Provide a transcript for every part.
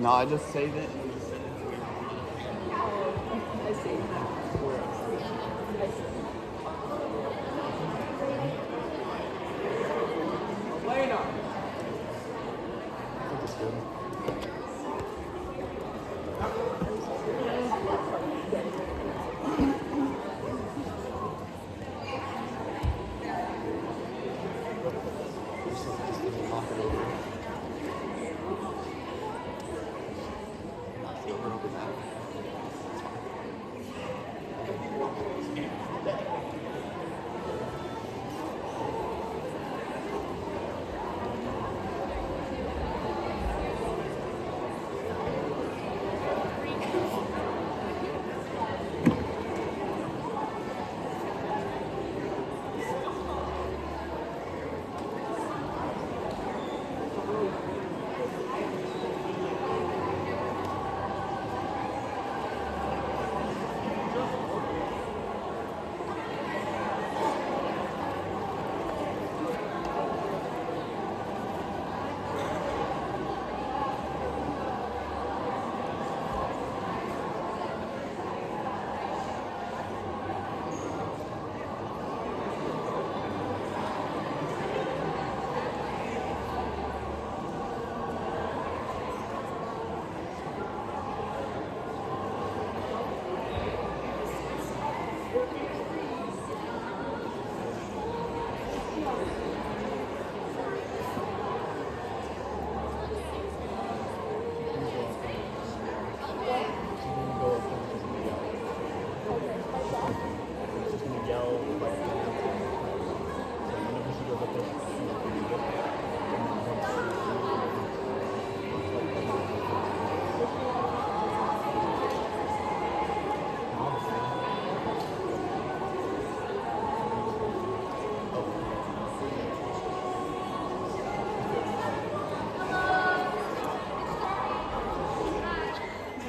No, I just saved it. I see. Elena! I think it's good.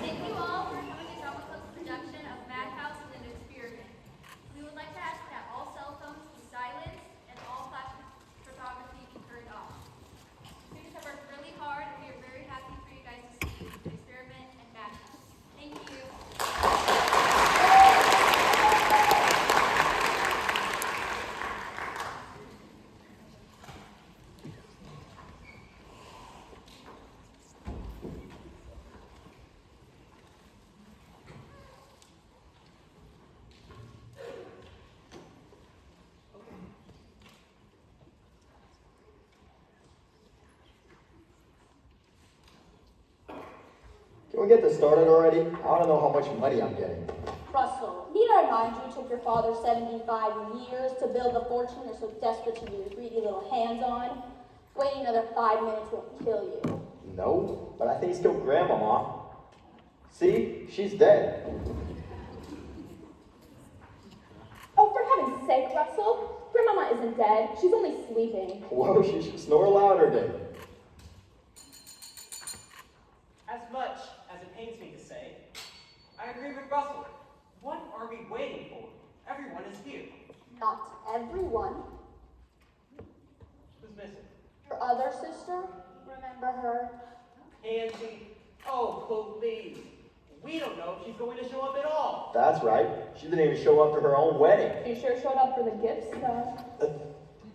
Thank you all for coming to Drama Club's production of Madhouse and an Experiment. We would like to ask that all cell phones be silenced and all flash photography be turned off. Students have worked really hard and we are very happy for you guys to see the Experiment and Madhouse. Thank you. Can we get this started already? I want to know how much money I'm getting. Russell, need I remind you it took your father 75 years to build the fortune you're so desperate to get your greedy little hands on? Waiting another 5 minutes will kill you. No, but I think he's killed Grandmama. See? She's dead. Oh, for heaven's sake, Russell. Grandmama isn't dead. She's only sleeping. Whoa, she should snore louder then. As much as it pains me to say, I agree with Russell. What are we waiting for? Everyone is here. Not everyone. Who's missing? Your other sister? Remember her? Pansy. Oh, please. We don't know if she's going to show up at all. That's right. She didn't even show up to her own wedding. You sure showed up for the gifts, though.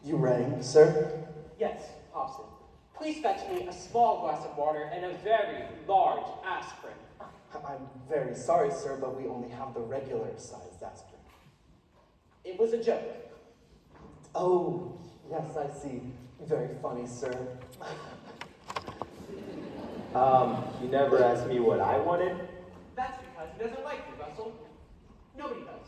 You rang, sir? Yes, Hobson. Please fetch me a small glass of water and a very large aspirin. I'm very sorry, sir, but we only have the regular-sized aspirin. It was a joke. Oh, yes, I see. Very funny, sir. You never asked me what I wanted? That's because he doesn't like you, Russell. Nobody does.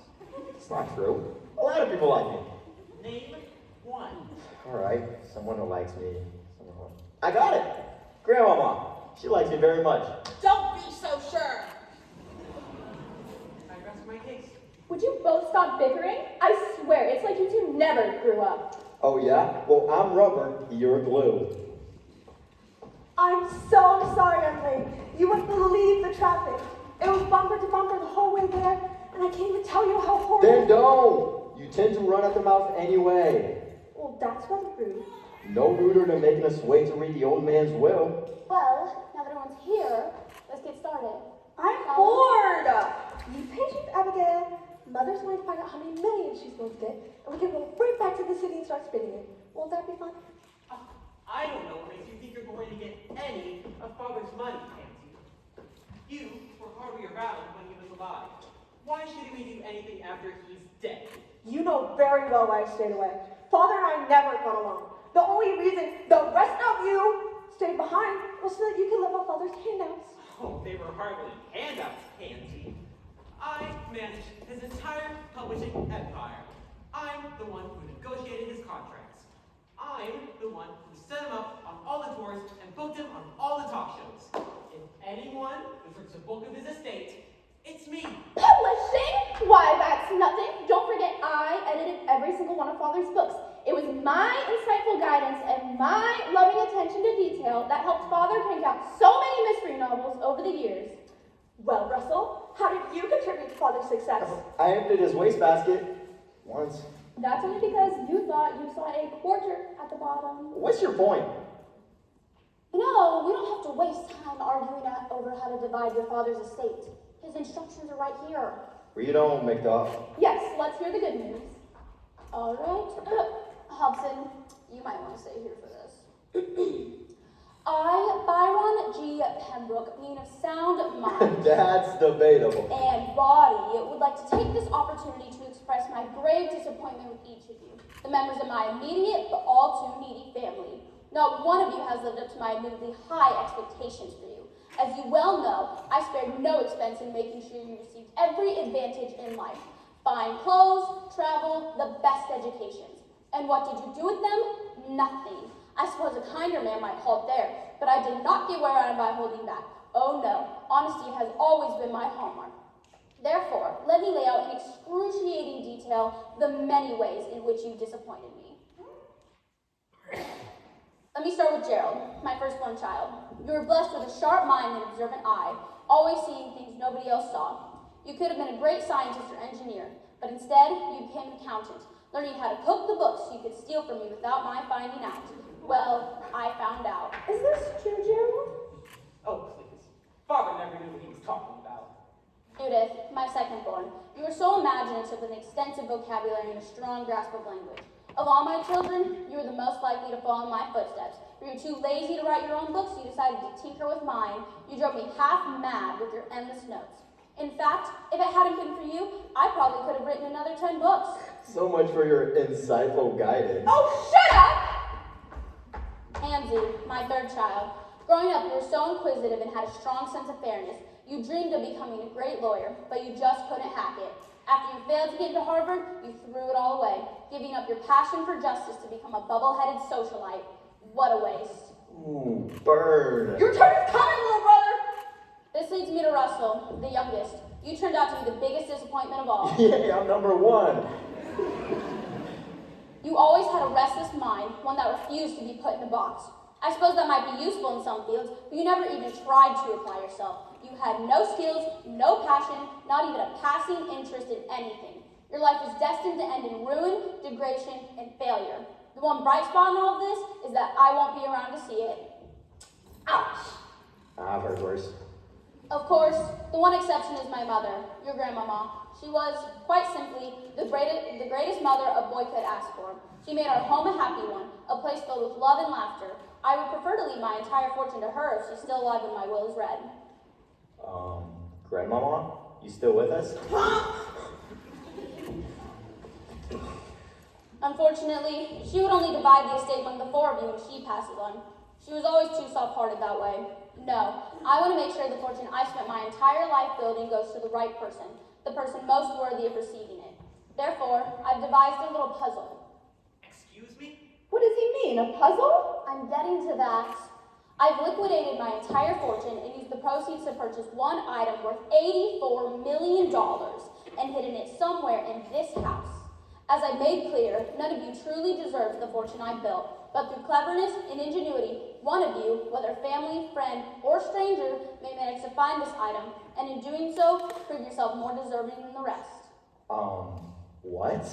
It's not true. A lot of people like me. Name one. All right, someone who likes me. I got it! Grandmama. She likes me very much. Don't be so sure. I rest my case. Would you both stop bickering? I swear, it's like you two never grew up. Oh yeah? Well, I'm rubber, you're glue. I'm so sorry I'm late. You wouldn't believe the traffic. It was bumper to bumper the whole way there, and I can't even tell you how horrible. Then don't! You tend to run at the mouth anyway. Well, that's rather rude. No ruder than making us wait to read the old man's will. Well, now that everyone's here, let's get started. I'm bored. Be patient, Abigail. Mother's going to find out how many millions she's going to get, and we can go right back to the city and start spinning it. Won't that be fun? I don't know where you think you're going to get any of Father's money, Pansy. You were hardly around when he was alive. Why should we do anything after he's dead? You know very well why I stayed away. Father and I never got along. The only reason the rest of you stayed behind was so that you could live on Father's handouts. Oh, they were hardly handouts, Pansy. I managed his entire publishing empire. I'm the one who negotiated his contracts. I'm the one who set him up on all the tours and booked him on all the talk shows. If anyone deserves a book of his estate, it's me. Publishing? Why, that's nothing. Don't forget, I edited every single one of Father's books. It was my insightful guidance and my loving attention to detail that helped Father crank out so many mystery novels over the years. Well, Russell, how did you contribute to Father's success? I emptied his wastebasket once. That's only because you thought you saw a quarter at the bottom. What's your point? You know, we don't have to waste time arguing over how to divide your father's estate. His instructions are right here. Read on, McDuff. Yes, let's hear the good news. All right. Hobson, you might want to stay here for this. I, Byron G. Pembroke, being of sound mind That's debatable. and body, would like to take this opportunity to express my grave disappointment with each of you, the members of my immediate but all too needy family. Not one of you has lived up to my admittedly high expectations for you. As you well know, I spared no expense in making sure you received every advantage in life. Fine clothes, travel, the best educations. And what did you do with them? Nothing. I suppose a kinder man might halt there, but I did not get where I am by holding back. Oh no, honesty has always been my hallmark. Therefore, let me lay out in excruciating detail the many ways in which you disappointed me. Let me start with Gerald, my firstborn child. You were blessed with a sharp mind and observant eye, always seeing things nobody else saw. You could have been a great scientist or engineer, but instead, you became an accountant, learning how to cook the books you could steal from me without my finding out. Well, I found out. Is this true, Gerald? Oh, please. Father never knew what he was talking about. Judith, my secondborn, you were so imaginative with an extensive vocabulary and a strong grasp of language. Of all my children, you were the most likely to fall in my footsteps. You were too lazy to write your own books, you decided to tinker with mine. You drove me half mad with your endless notes. In fact, if it hadn't been for you, I probably could have written another 10 books. So much for your insightful guidance. Oh, shut up! Pansy, my third child. Growing up, you were so inquisitive and had a strong sense of fairness. You dreamed of becoming a great lawyer, but you just couldn't hack it. After you failed to get into Harvard, you threw it all away, giving up your passion for justice to become a bubble-headed socialite. What a waste. Ooh, burn. Your turn is coming, little brother! This leads me to Russell, the youngest. You turned out to be the biggest disappointment of all. Yay, I'm number one. You always had a restless mind, one that refused to be put in a box. I suppose that might be useful in some fields, but you never even tried to apply yourself. You had no skills, no passion, not even a passing interest in anything. Your life was destined to end in ruin, degradation, and failure. The one bright spot in all of this is that I won't be around to see it. Ouch! I've heard worse. Of course, the one exception is my mother, your grandmama. She was, quite simply, the greatest mother a boy could ask for. She made our home a happy one, a place filled with love and laughter. I would prefer to leave my entire fortune to her if she's still alive when my will is read. Grandmama, you still with us? Unfortunately, she would only divide the estate among the four of you when she passes on. She was always too soft-hearted that way. No, I want to make sure the fortune I spent my entire life building goes to the right person, the person most worthy of receiving it. Therefore, I've devised a little puzzle. Excuse me? What does he mean, a puzzle? I'm getting to that. I've liquidated my entire fortune and used the proceeds to purchase one item worth $84 million and hidden it somewhere in this house. As I made clear, none of you truly deserves the fortune I built, but through cleverness and ingenuity, one of you, whether family, friend, or stranger, may manage to find this item, and in doing so, prove yourself more deserving than the rest. What?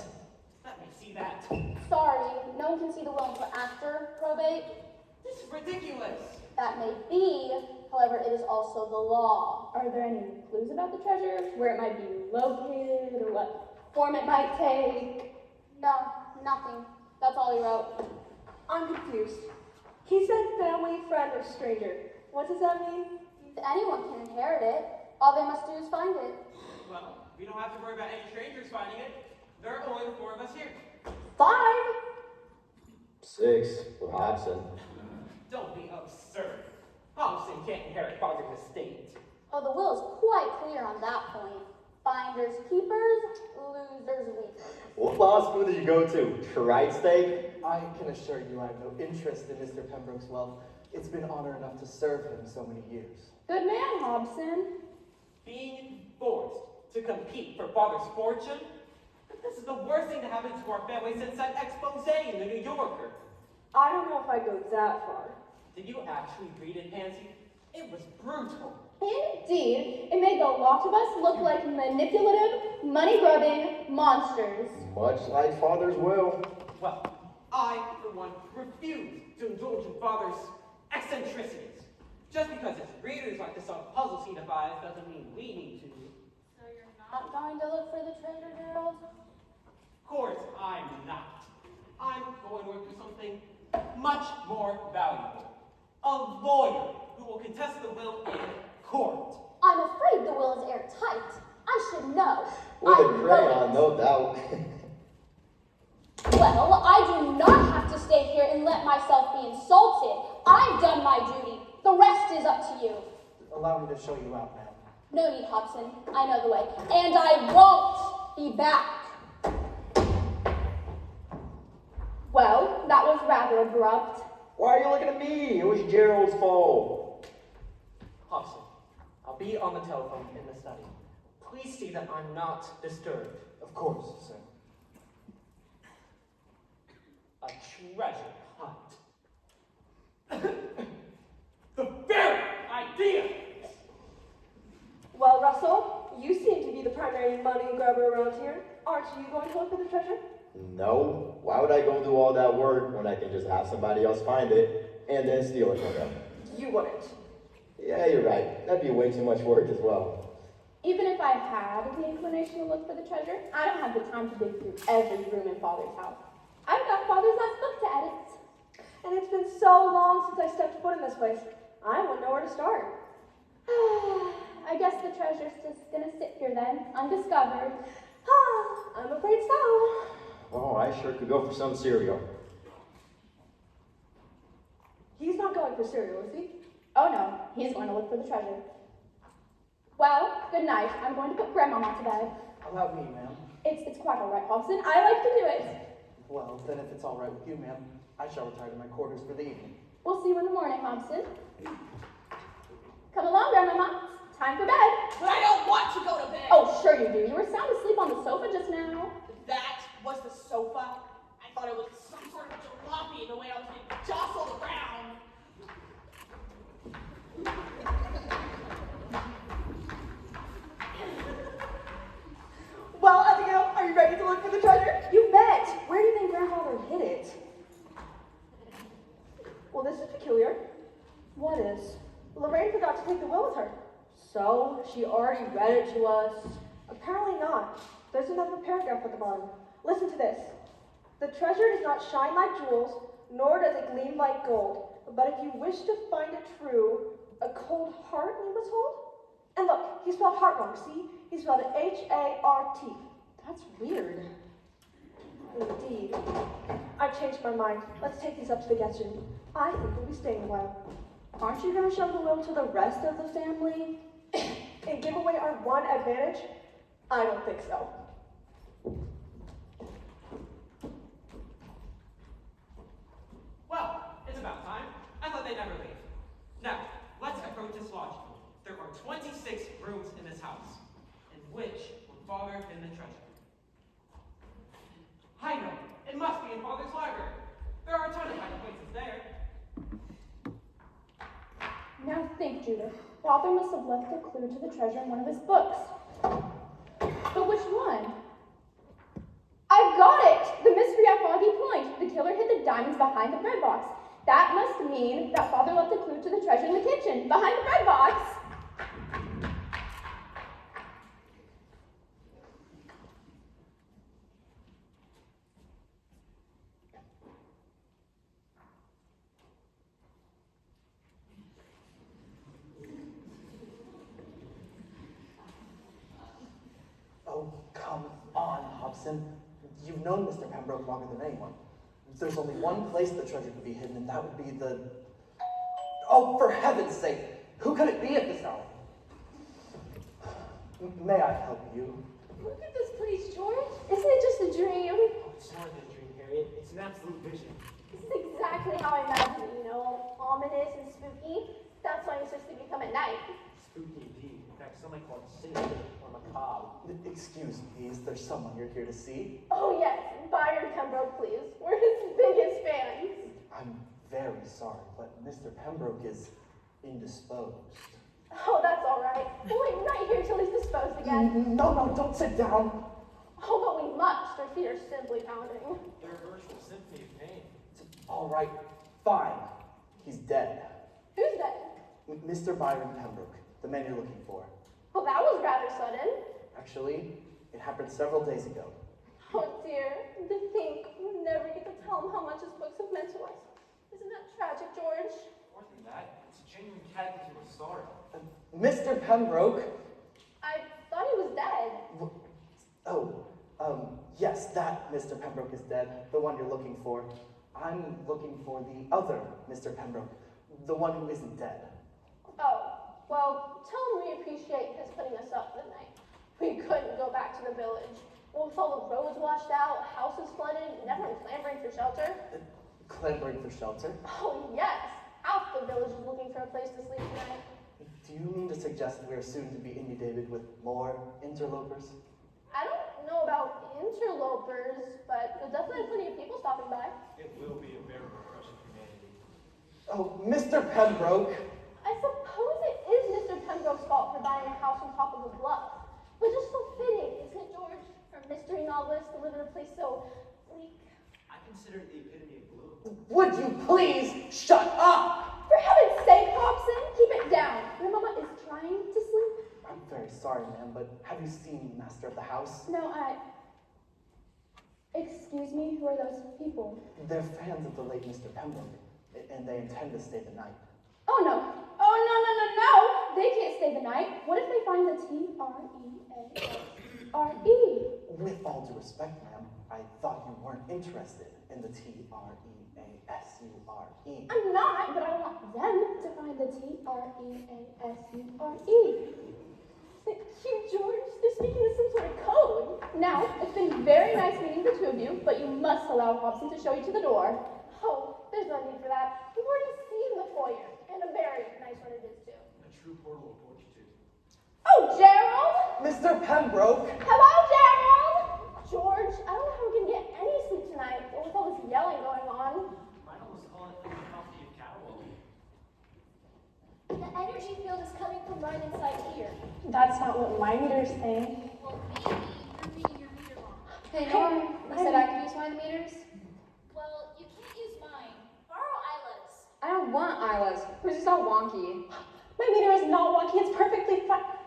Let me see that. Sorry, no one can see the will until after probate. This is ridiculous. That may be, however, it is also the law. Are there any clues about the treasure? Where it might be located, or what form it might take? No, nothing. That's all he wrote. I'm confused. He said family, friend, or stranger. What does that mean? Anyone can inherit it. All they must do is find it. Well, we don't have to worry about any strangers finding it. There are only the four of us here. 5? 6 with Hobson. Don't be absurd. Hobson can't inherit father's estate. Oh, the will is quite clear on that point. Finders keepers, losers weepers. What law school did you go to? Tried State? I can assure you I have no interest in Mr. Pembroke's wealth. It's been honor enough to serve him so many years. Good man, Hobson. Being forced to compete for father's fortune? This is the worst thing to happen to our family since that expose in the New Yorker. I don't know if I go that far. Did you actually read it, Pansy? It was brutal. Indeed, it made the lot of us look like manipulative, money-grubbing monsters. Much like father's will. Well, I, for one, refuse to indulge in father's eccentricities. Just because his readers like to solve puzzles he defies doesn't mean we need to. So you're not going to look for the treasure, Gerald? Of course, I'm not. I'm going to look for something much more valuable. A lawyer who will contest the will in court. I'm afraid the will is airtight. I should know. With I a crayon, know no doubt. it. Well, I do not have to stay here and let myself be insulted. I've done my duty. The rest is up to you. Allow me to show you out, ma'am. No need, Hobson. I know the way. And I won't be back. Well, that was rather abrupt. Why are you looking at me? It was Gerald's fault. Hobson, I'll be on the telephone in the study. Please see that I'm not disturbed. Of course, sir. A treasure hunt. The very idea! Well, Russell, you seem to be the primary money grabber around here. Aren't you going to look for the treasure? No. Why would I go do all that work when I can just have somebody else find it and then steal it from them? You wouldn't. Yeah, you're right. That'd be way too much work as well. Even if I had the inclination to look for the treasure, I don't have the time to dig through every room in Father's house. I've got Father's last book to edit. And it's been so long since I stepped foot in this place. I wouldn't know where to start. I guess the treasure's just gonna sit here then, undiscovered. I'm afraid so. Oh, I sure could go for some cereal. He's not going for cereal, is he? Oh no, he's going to look for the treasure. Well, good night. I'm going to put Grandmama to bed. Allow me, ma'am. It's quite all right, Hobson. I like to do it. Well, then if it's all right with you, ma'am, I shall retire to my quarters for the evening. We'll see you in the morning, Hobson. Come along, Grandmama. It's time for bed. But I don't want to go to bed. Oh, sure you do. You were sound asleep on the sofa just now. That was the sofa. I thought it was some sort of jalopy the way I was being jostled around. Well, Abigail, are you ready to look for the treasure? You bet. Where do you think Grandfather hid it? Well, this is peculiar. What is? Lorraine forgot to take the will with her. So, she already read it to us. Apparently not. There's another paragraph at the bottom. Listen to this. The treasure does not shine like jewels, nor does it gleam like gold. But if you wish to find it true, a cold heart we must hold. And look, he spelled heart wrong, see? He spelled it H-A-R-T. That's weird. Indeed. I've changed my mind. Let's take these up to the guest room. I think we'll be staying a while. Aren't you going to show the will to the rest of the family? And give away our one advantage? I don't think so. Well, it's about time. I thought they'd never leave. Now, let's approach this lodging. There are 26 rooms in this house, in which will Father hid the treasure. I know, it must be in Father's library. There are a ton of hiding places there. Now think, Judith. Father must have left a clue to the treasure in one of his books. But which one? I've got it! diamonds behind the bread box. That must mean that father left a clue to the treasure in the kitchen, behind the bread box. Oh, come on, Hobson. You've known Mr. Pembroke longer than anyone. There's only one place the treasure could be hidden, and that would be the... Oh, for heaven's sake! Who could it be at this hour? May I help you? Look at this place, George. Isn't it just a dream? Oh, it's more than a dream, Harriet. It's an absolute vision. This is exactly how I imagined it, ominous and spooky. That's why I'm supposed to become at night. Spooky indeed. In fact, some might call it sinister or macabre. Excuse me, is there someone you're here to see? Oh yes, Byron Pembroke, please. We're his biggest fans. I'm very sorry, but Mr. Pembroke is indisposed. Oh, that's all right. We'll wait right here till he's disposed again. No, don't sit down. Oh, but we must. Our feet are simply pounding. They're a virtual symphony of pain. All right, fine. He's dead. Who's dead? Mr. Byron Pembroke, the man you're looking for. Well, that was rather sudden. Actually, it happened several days ago. Oh dear, to think we'll never get to tell him how much his books have meant to us. Isn't that tragic, George? More than that, it's a genuine cataclysm of sorrow. Mr. Pembroke. I thought he was dead. Yes, that Mr. Pembroke is dead, the one you're looking for. I'm looking for the other Mr. Pembroke, the one who isn't dead. Oh, well, tell him we appreciate his putting us up for the night. We couldn't go back to the village. With all the roads washed out, houses flooded, and everyone clamoring for shelter. Clamoring for shelter? Oh, yes. Half the village is looking for a place to sleep tonight. Do you mean to suggest we are soon to be inundated with more interlopers? I don't know about interlopers, but there's definitely plenty of people stopping by. It will be a veritable crush of humanity. Oh, Mr. Pembroke! I suppose it is Mr. Pembroke's fault for buying a house on top of a bluff. But just so fitting, isn't it, George? For a mystery novelist to live in a place so bleak. I consider it the epitome of gloom. Would you please shut up? For heaven's sake, Hobson, keep it down. Your mama is trying to sleep. I'm very sorry, ma'am, but have you seen the master of the house? No, Excuse me, who are those people? They're fans of the late Mr. Pembroke, and they intend to stay the night. Oh, no. Oh, no. They can't stay the night. What if they find the T-R-E-A-S-R-E? With all due respect, ma'am, I thought you weren't interested in the T-R-E-A-S-U-R-E. I'm not, but I want them to find the T-R-E-A-S-U-R-E. Thank you, George. They're speaking in some sort of code. Now, it's been very nice meeting the two of you, but you must allow Hobson to show you to the door. Oh, there's no need for that. We've already seen the foyer, and a very nice one it is, too. A true portal of fortitude. Oh, Gerald! Mr. Pembroke! Hello, Gerald! George, I don't know how we're going to get any sleep tonight, with all this yelling going on. Might almost call it the coffee of caterwauling. The energy field is coming from right inside here. That's not what my meter's saying. Well, maybe you're reading your meter wrong. Hey, Norm, you said I could use one of the meters? Well, you can't use mine. Borrow Isla's. I don't want Isla's. Hers is all wonky. My meter is not wonky, it's perfectly fine.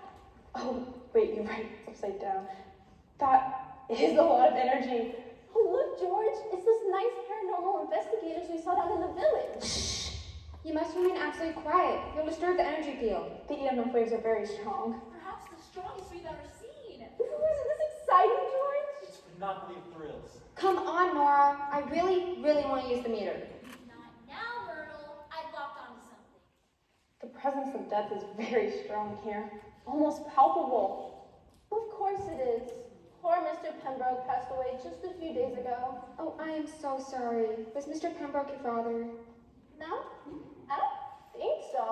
Oh, wait, you're right, it's upside down. That is a lot of energy. Oh, look, George, it's those nice paranormal investigators we saw down in the village. Shh! You must remain absolutely quiet. You'll disturb the energy field. The EMF waves are very strong. Perhaps the strongest we've ever seen. Isn't this exciting, George? It's a panoply of thrills. Come on, Nora. I really want to use the meter. Not now, Myrtle. I've locked onto something. The presence of death is very strong here, almost palpable. Of course it is. Poor Mr. Pembroke passed away just a few days ago. Oh, I am so sorry. Was Mr. Pembroke your father? No? I don't think so.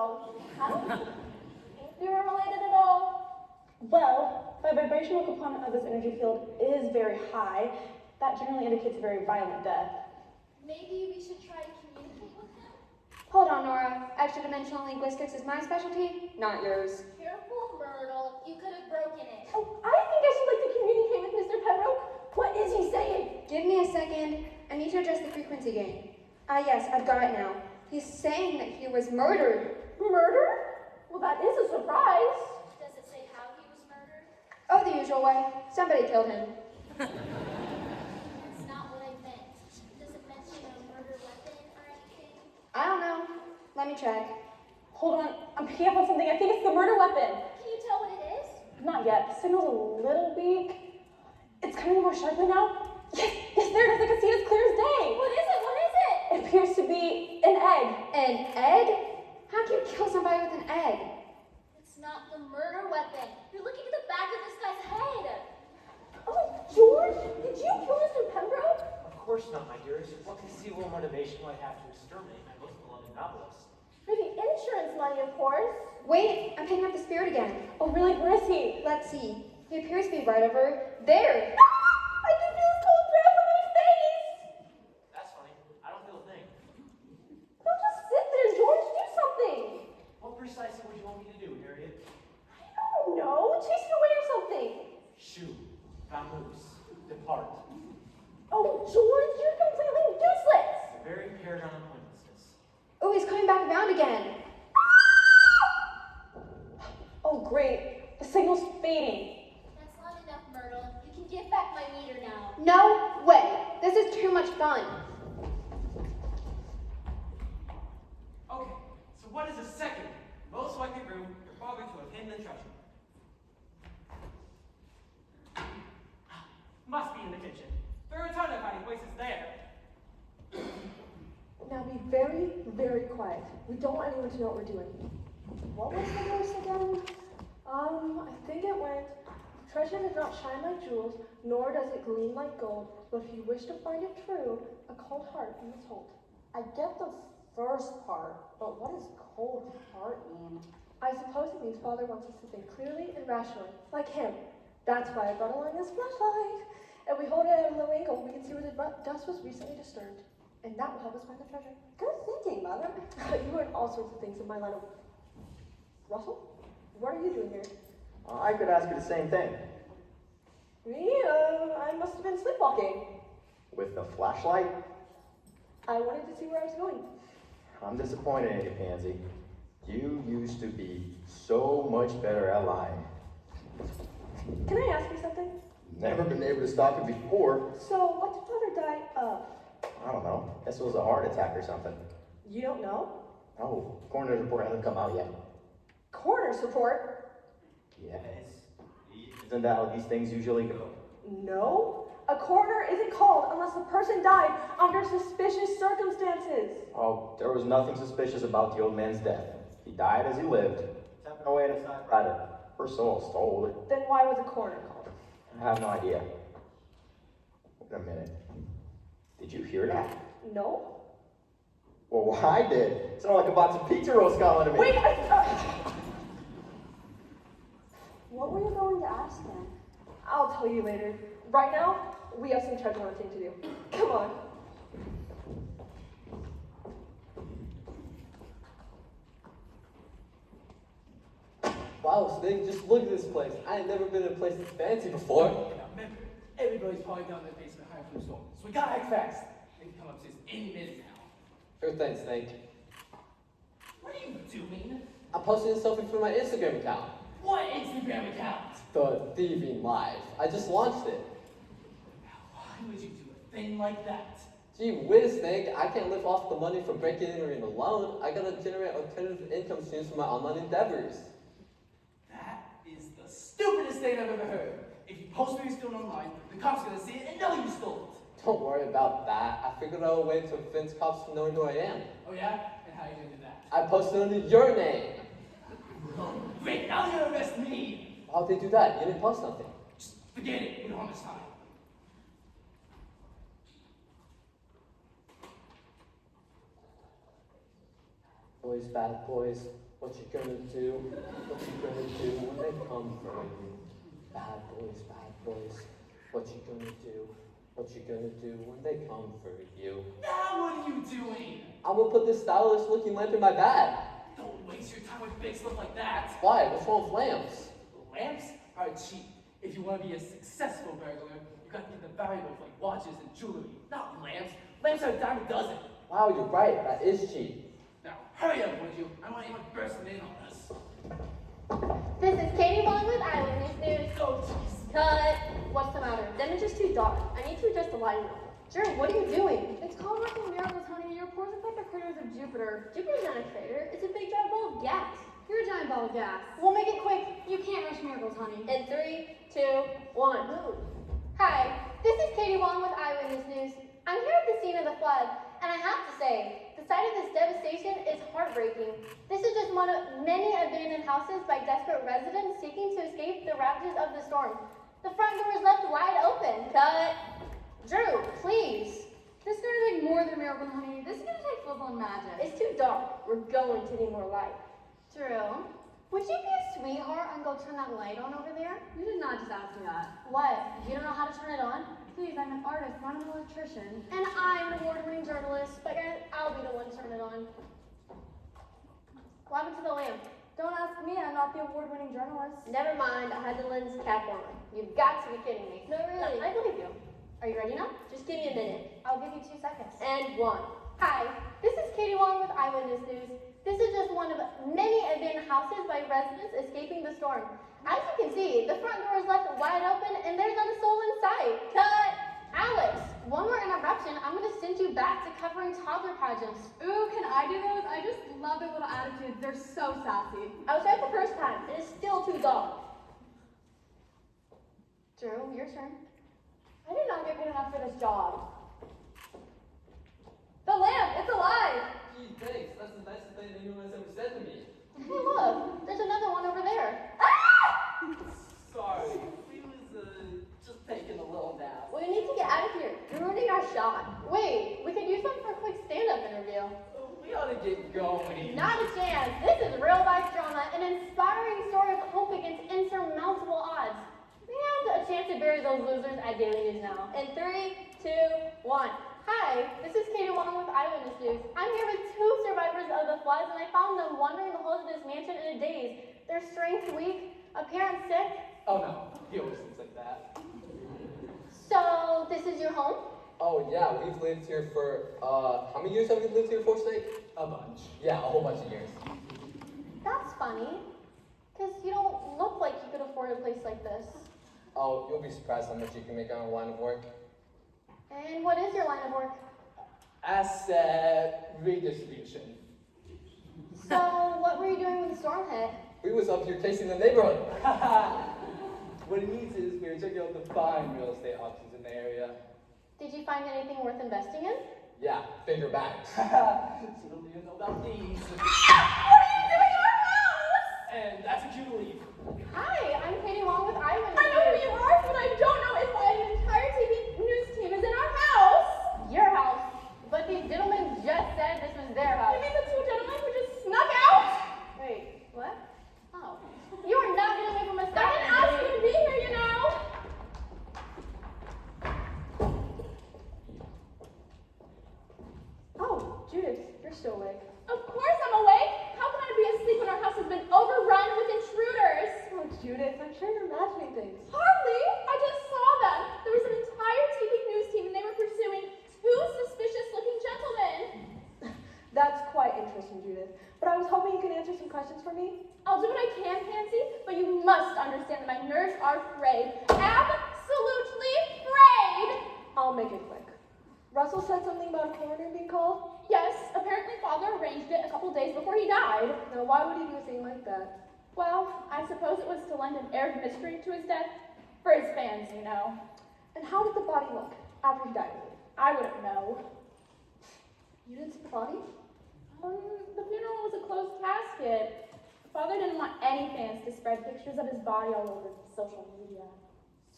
I don't think we were related at all. Well, the vibrational component of this energy field is very high. That generally indicates a very violent death. Maybe we should try to communicate with him? Hold on, Nora. Extra-dimensional linguistics is my specialty, not yours. Careful, Myrtle. You could have broken it. Oh, I think I should like to communicate with Mr. Pembroke. What is he saying? Give me a second. I need to adjust the frequency gain. Ah, yes, I've got it now. He's saying that he was murdered. Murder? Well, that is a surprise. Does it say how he was murdered? Oh, the usual way. Somebody killed him. That's not what I meant. Does it mention a murder weapon or anything? I don't know. Let me check. Hold on, I'm picking up on something. I think it's the murder weapon. Can you tell what it is? Not yet. The signal's a little weak. It's coming more sharply now. Yes, there it is. I can see it as clear as day. What is it? What is it? It appears to be an egg. An egg? How can you kill somebody with an egg? It's not the murder weapon. You're looking at the back of this guy's head. Oh, George, did you kill Mr. Pembroke? Of course not, my dearest. What conceivable motivation would I have to exterminate my most beloved novelist? For the insurance money, of course. Wait, I'm picking up the spirit again. Oh, really? Where is he? Let's see. He appears to be right over there. I can feel his cold breath on my face. That's funny. I don't feel a thing. Don't just sit there, George. Do something. What precisely would you want me to do, Harriet? I don't know. Chase it away or something. Shoo. Vamoose. Depart. Oh, George, you're completely useless. The very paragon of pointlessness. Oh, he's coming back around again. Oh, great. The signal's fading. That's long enough, Myrtle. You can give back my meter now. No way. This is too much fun. Okay, so what is the second most likely room your father to have hidden the treasure? Must be in the kitchen. There are a ton of hiding places there. Now be very, very quiet. We don't want anyone to know what we're doing. What was the verse again? I think it went, treasure does not shine like jewels, nor does it gleam like gold, but if you wish to find it true, a cold heart you must hold. I get the first part, but what does cold heart mean? I suppose it means Father wants us to think clearly and rationally, like him. That's why I brought along this flashlight. And we hold it at a low angle, we can see where the dust was recently disturbed. And that will help us find the treasure. Good thinking, Mother. You learn all sorts of things in my line of... Russell? What are you doing here? I could ask you the same thing. Me? I must have been sleepwalking. With the flashlight? I wanted to see where I was going. I'm disappointed in you, Pansy. You used to be so much better at lying. Can I ask you something? Never been able to stop it before. So, what did Father die of? I don't know. Guess it was a heart attack or something. You don't know? Oh, coroner's report hasn't come out yet. Coroner's report? Yes. Isn't that how these things usually go? No. A coroner isn't called unless the person died under suspicious circumstances. Oh, there was nothing suspicious about the old man's death. He died as he lived, tapping away in a typewriter. Her soul stole it. Then why was a coroner called? I have no idea. Wait a minute. Did you hear that? No. Well, I did. It sounded like a box of pizza rolls calling to me. Wait, What were you going to ask then? I'll tell you later. Right now, we have some treasure hunting to do. Come on. Wow, Snake, just look at this place. I ain't never been in a place this fancy before. Now remember, everybody's probably down in the basement hiding from the storm. So we gotta act fast. They can come upstairs any minute now. Sure thing, Snake. What are you doing? I'm posting something for my Instagram account. What Instagram account? The Thieving Live. I just launched it. Why would you do a thing like that? Gee whiz, Snake. I can't live off the money from breaking and entering alone. I gotta generate alternative income streams for my online endeavors. That is the stupidest thing I've ever heard. If you post what you're stealing online, the cops are gonna see it and know you stole it. Don't worry about that. I figured out a way to prevent cops from knowing who I am. Oh yeah? And how are you gonna do that? I posted under your name. Great, now you're gonna arrest me. How'd they do that? You didn't post nothing. Just forget it. We don't have much time. Boys, bad boys, what you gonna do? What you gonna do when they come for you? Bad boys, what you gonna do? What you gonna do when they come for you? Now what are you doing? I'm gonna put this stylish looking lamp in my bag. Don't waste your time with big stuff like that. Why? What's wrong with lamps? Lamps are cheap. If you want to be a successful burglar, you gotta get the valuables like watches and jewelry, not lamps. Lamps are a dime a dozen. Wow, you're right. That is cheap. Now, hurry up, would you? I want anyone bursting in on this. This is Katie Wong with Eyewitness News. Oh, jeez. Cut. What's the matter? The image is too dark. I need to adjust the lighting. Drew, what are you doing? It's called working miracles, honey. Your pores look like the craters of Jupiter. Jupiter's not a crater. It's a big giant ball of gas. You're a giant ball of gas. We'll make it quick. You can't rush miracles, honey. In 3, 2, 1. Hi, this is Katie Wong with Eyewitness News. I'm here at the scene of the flood, and I have to say, the sight of this devastation is heartbreaking. This is just one of many abandoned houses by desperate residents seeking to escape the ravages of the storm. The front door is left wide open. Cut. Drew, please. This is gonna take more than a miracle, honey. This is gonna take full-blown magic. It's too dark. We're going to need more light. Drew, Would you be a sweetheart and go turn that light on over there? you did not just ask me that. What? You don't know how to turn it on? Please, I'm an artist, not an electrician. And I'm an award-winning journalist, but I'll be the one to turn it on. What happened to the lamp? Don't ask me, I'm not the award-winning journalist. Never mind, I had the lens cap on. You've got to be kidding me. No, really. I believe you. Are you ready now? Just give me a minute. I'll give you 2 seconds. And 1. Hi, this is Katie Wong with Eyewitness News. This is just one of many abandoned houses by residents escaping the storm. As you can see, the front door is left wide open and there's not a soul inside. Cut! Alex, one more interruption, I'm going to send you back to covering toddler pageants. Ooh, can I do those? I just love their little attitudes. They're so sassy. I was right the first time. It is still too dark. Drew, your turn. I did not get paid enough for this job. The lamp, it's alive! Gee, thanks. That's the nicest thing anyone has ever said to me. Hey, look, there's another one over there. Sorry, we was just taking a little nap. We need to get out of here. You're ruining our shot. Wait, we could use them for a quick stand-up interview. We ought to get going. Not a chance. This is real-life drama, an inspiring story of hope against insurmountable odds. And a chance to bury those losers at Daily News Now. In 3, 2, 1. Hi, this is Katie Wong with Eyewitness News. I'm here with 2 survivors of the floods, and I found them wandering the halls of this mansion in a daze. Their strength weak, appearance sick. Oh no, he always thinks like that. So, this is your home? Oh yeah, we've lived here for, how many years have we lived here for, Snake? A bunch. Yeah, a whole bunch of years. That's funny, because you don't look like you could afford a place like this. Oh, you'll be surprised how much you can make on a line of work. And what is your line of work? Asset redistribution. So, what were you doing when the storm hit? We was up here chasing the neighborhood. What it means is we were checking out the fine real estate options in the area. Did you find anything worth investing in? Yeah, finger bags. So you don't even know about these. What are you doing in our house? And that's a cue to leave. Hi, I'm Katie Wong with Eyewitness. I know who you are, but I don't know if my entire TV news team is in our house. Your house. But these gentlemen just said this was their house. You mean the 2 gentlemen who just snuck out? Wait, what? Oh. You are not getting away from a I didn't ask you to be here, you know. Oh, Judith, you're still awake. Of course I'm awake. How can I be asleep when our house has been overrun with intruders? Oh, Judith, I'm sure you're imagining things. Hardly. I just saw them. There was an entire TV news team and they were pursuing 2 suspicious-looking gentlemen. That's quite interesting, Judith. But I was hoping you could answer some questions for me. I'll do what I can, Pansy, but you must understand that my nerves are frayed. Absolutely frayed! I'll make it quick. Russell said something about a coroner being called? Yes, apparently Father arranged it a couple days before he died. Now, why would he do a thing like that? Well, I suppose it was to lend an air of mystery to his death. For his fans, you know. And how did the body look after he died? I wouldn't know. You didn't see the body? The funeral was a closed casket. Father didn't want any fans to spread pictures of his body all over social media.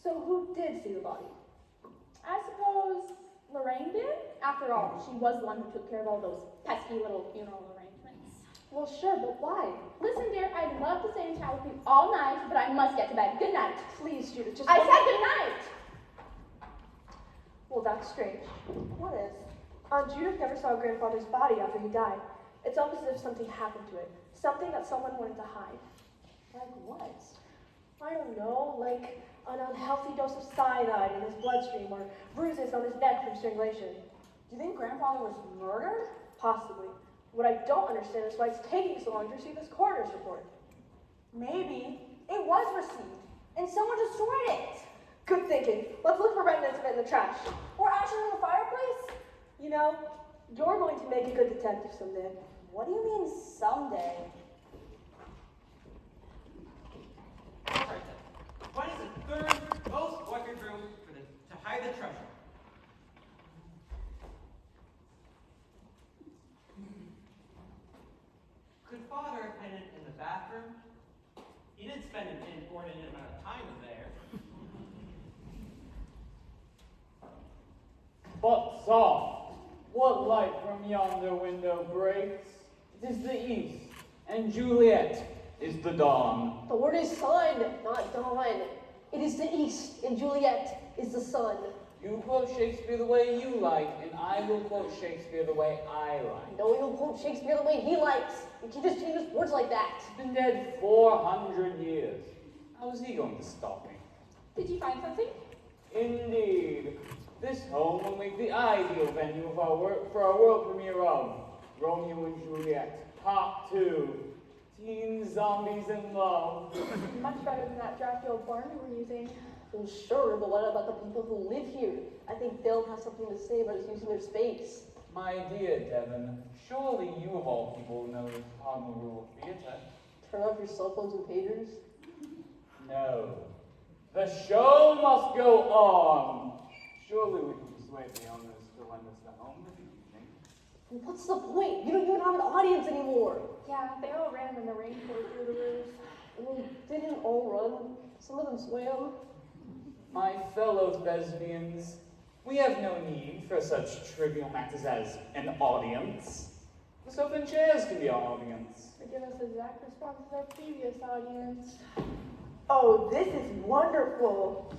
So who did see the body? I suppose Lorraine did. After all, she was the one who took care of all those pesky little funeral arrangements. Well, sure, but why? Listen, dear, I'd love to stay and chat with you all night, but I must get to bed. Good night. Please, Judith, just I one- said good night! Well, that's strange. What is? Judith never saw her grandfather's body after he died. It's almost as if something happened to it. Something that someone wanted to hide. Like what? I don't know, like an unhealthy dose of cyanide in his bloodstream or bruises on his neck from strangulation. Do you think grandfather was murdered? Possibly. What I don't understand is why it's taking so long to receive this coroner's report. Maybe it was received, and someone destroyed it. Good thinking. Let's look for remnants of it in the trash. Or ashes in the fireplace. You know, you're going to make a good detective someday. What do you mean someday? Alright then. What is the third most likely room to hide the treasure? Could father have hidden it in the bathroom? He did spend an inordinate amount of time there. But soft, what light from yonder window breaks? It is the east, and Juliet is the dawn. The word is sun, not dawn. It is the east, and Juliet is the sun. You quote Shakespeare the way you like, and I will quote Shakespeare the way I like. No, he'll quote Shakespeare the way he likes. You can't just change his words like that. He's been dead 400 years. How is he going to stop me? Did you find something? Indeed. This home will make the ideal venue of for our world premiere of Romeo and Juliet, Part 2. Teen zombies in love. Much better than that draft old barn we were using. Well, sure, but what about the people who live here? I think they'll have something to say about us using their space. My dear Devon, surely you of all people know the cardinal rule of theater. Turn off your cell phones and pagers? No. The show must go on. Surely we can persuade the owners to lend us the home for the evening. Well, what's the point? You don't even have an audience anymore. Yeah, they all ran when the rain poured through the roof. Well, they didn't all run. Some of them swam. My fellow thespians, we have no need for such trivial matters as an audience. The sofa and chairs can be our audience. They give us exact response to their previous audience. Oh, this is wonderful.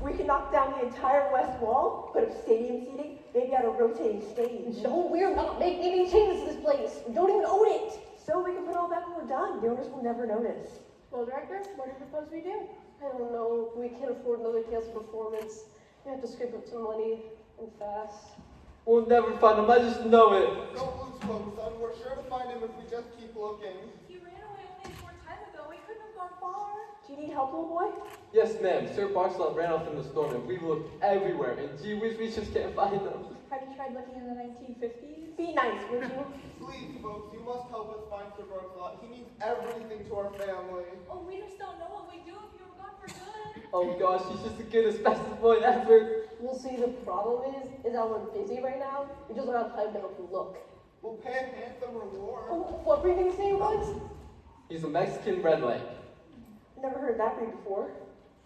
We can knock down the entire west wall, put up stadium seating, maybe add a rotating stage. No, we're not making any changes to this place. We don't even own it. So we can put all back when we're done. The owners will never notice. Well, director, what do you propose we do? I don't know. We can't afford another Tales performance. We have to scrape up some money, and fast. We'll never find him, I just know it. Don't lose hope, son. We're sure to find him if we just keep looking. He ran away only a short time ago. We couldn't have gone far. Do you need help, little boy? Yes, ma'am. Sir Barcelot ran off in the storm and we've looked everywhere, and gee whiz, we just can't find him. Have you tried looking in the 1950s? Be nice, would you? Please, folks, you must help us find Sir Barcelot. He means everything to our family. Oh, we just don't know what we do if you were gone for good. Oh gosh, he's just the goodest, bestest boy ever. We'll see, the problem is that we're busy right now. We just don't have time to help you look. We'll pay a handsome reward. Oh, what were you going to say it was? He's a Mexican redleg. Never heard that breed before.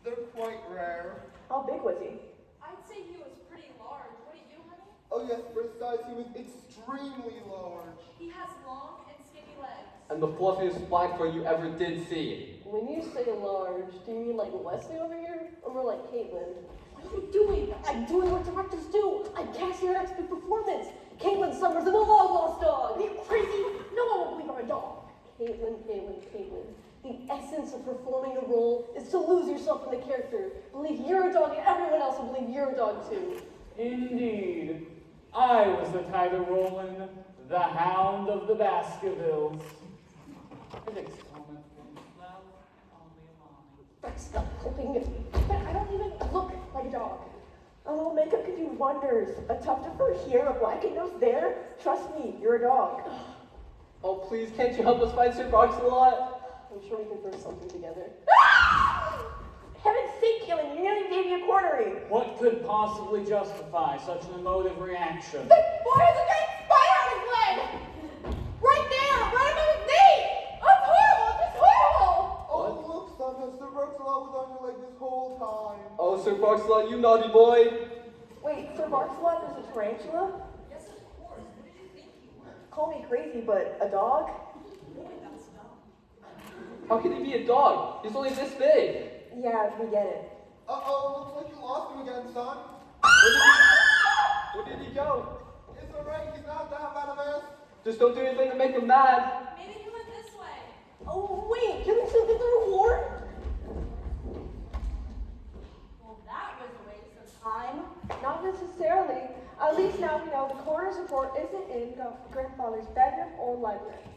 They're quite rare. How big was he? I'd say he was pretty large. What do you, honey? Oh yes, for his size, he was extremely large. He has long and skinny legs. And the fluffiest black boy you ever did see. When you say large, do you mean like Wesley over here? Or more like Caitlin? What are you doing? I'm doing what directors do. I'm casting our expert performance. Caitlin Summers in The Long Lost Dog. Are you crazy? No one will believe I'm a dog. Caitlin. The essence of performing a role is to lose yourself in the character. Believe you're a dog and everyone else will believe you're a dog too. Indeed. I was the Tiger Roland, the Hound of the Baskervilles. Critics comment love only a moment. Stop hoping. But I don't even look like a dog. A little makeup can do wonders. A tuft of fur here, a blanket nose there. Trust me, you're a dog. Oh please, can't you help us find Sir Barcelot? I'm sure we can throw something together. Heaven's sake, Killing, you nearly gave me a cornery. What could possibly justify such an emotive reaction? The boy has a giant spider on his leg! Right there, right above his knee! Oh, it's horrible, it's just horrible! Oh look, son, Sir Barcelot was on your leg this whole time. Oh, Sir Barcelot, you naughty boy. Wait, Sir Barcelot, there's a tarantula? Yes, of course. What did you think you were? Call me crazy, but a dog? Boy, that's dumb. How can he be a dog? He's only this big. Yeah, we get it. Uh-oh, looks like you lost him again, son. Where did he go? It's alright, he's not that bad of this. Just don't do anything to make him mad. Maybe he went this way. Oh, wait, can we still get the reward? Well, that was a waste of time. Not necessarily. At least now we know the coroner's report isn't in grandfather's bedroom or library.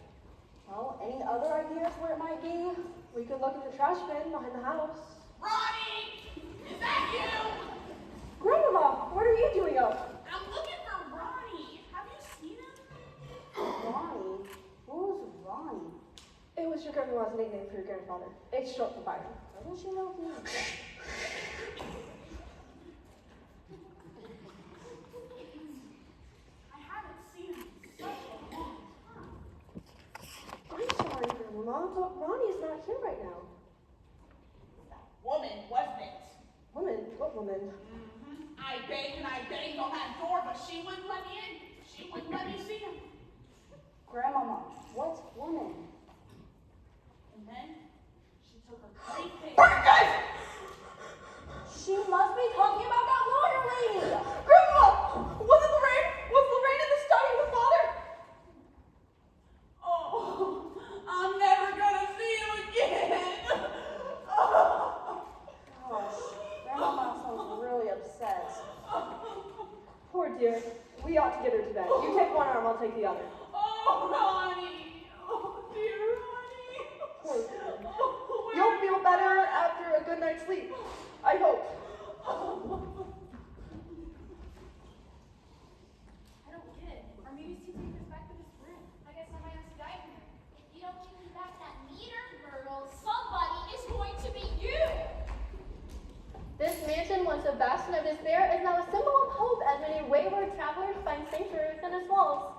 Well, any other ideas where it might be? We could look in the trash bin behind the house. Ronnie! Is that you? Grandma, what are you doing up? I'm looking for Ronnie. Have you seen him? Ronnie? Who's Ronnie? It was your grandma's nickname for your grandfather. It's short for Byron. Doesn't she know me? I haven't seen him in such a long time. I'm sorry, Grandma, but Ronnie's not here right now. Woman, wasn't it? Woman? What woman? I begged and I begged on that door, but she wouldn't let me in. She wouldn't let me see him. Grandmama, what woman? And then she took her briefcase. She must be talking about that lawyer lady! Grandma! Was it Lorraine? Was Lorraine in the study with father? Oh, I'm never gonna see him again. Gosh, Grandmama sounds really upset. Poor dear. We ought to get her to bed. You take one arm, I'll take the other. Oh, Ronnie. Oh, dear Ronnie. Poor dear. You'll feel better after a good night's sleep. I hope. I don't get it. Or maybe he's taking us back to this room. I guess somebody has to guide him. If you don't take me back that meter, Myrtle, somebody is going to be you. This mansion, once a bastion of despair, is now a symbol of hope as many wayward travelers find sanctuary within its walls.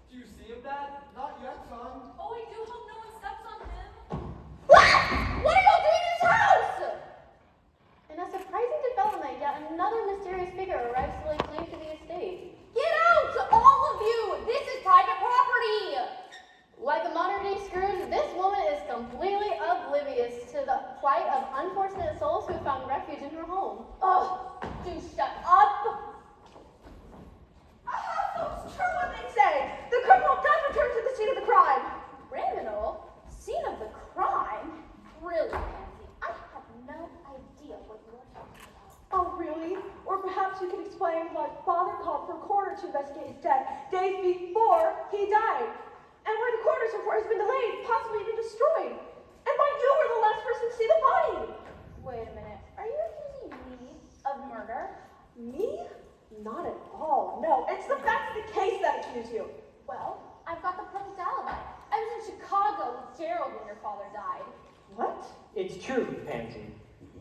Do you see him, Dad? Not yet, son. Oh, I do hope no one steps on him. What are y'all doing in this house? In a surprising development, yet another mysterious figure arrives to lay claim to the estate. Get out, all of you! This is private property! Like a modern-day Scrooge, this woman is completely oblivious to the plight of unfortunate souls who found refuge in her home. Oh, do shut up! So it's true what they say. The criminal does return to the scene of the crime. Criminal? Scene of the crime? Really, Nancy, I have no idea what you're talking about. Oh, really? Or perhaps you could explain why Father called for a coroner to investigate his death days before he died, and why the coroner's report has been delayed, possibly even destroyed, and why you were the last person to see the body. Wait a minute, are you accusing me of murder? Me? Not at all. No, it's the facts of the case that accuse you. Well, I've got the perfect alibi. I was in Chicago with Gerald when your father died. What? It's true, Pansy.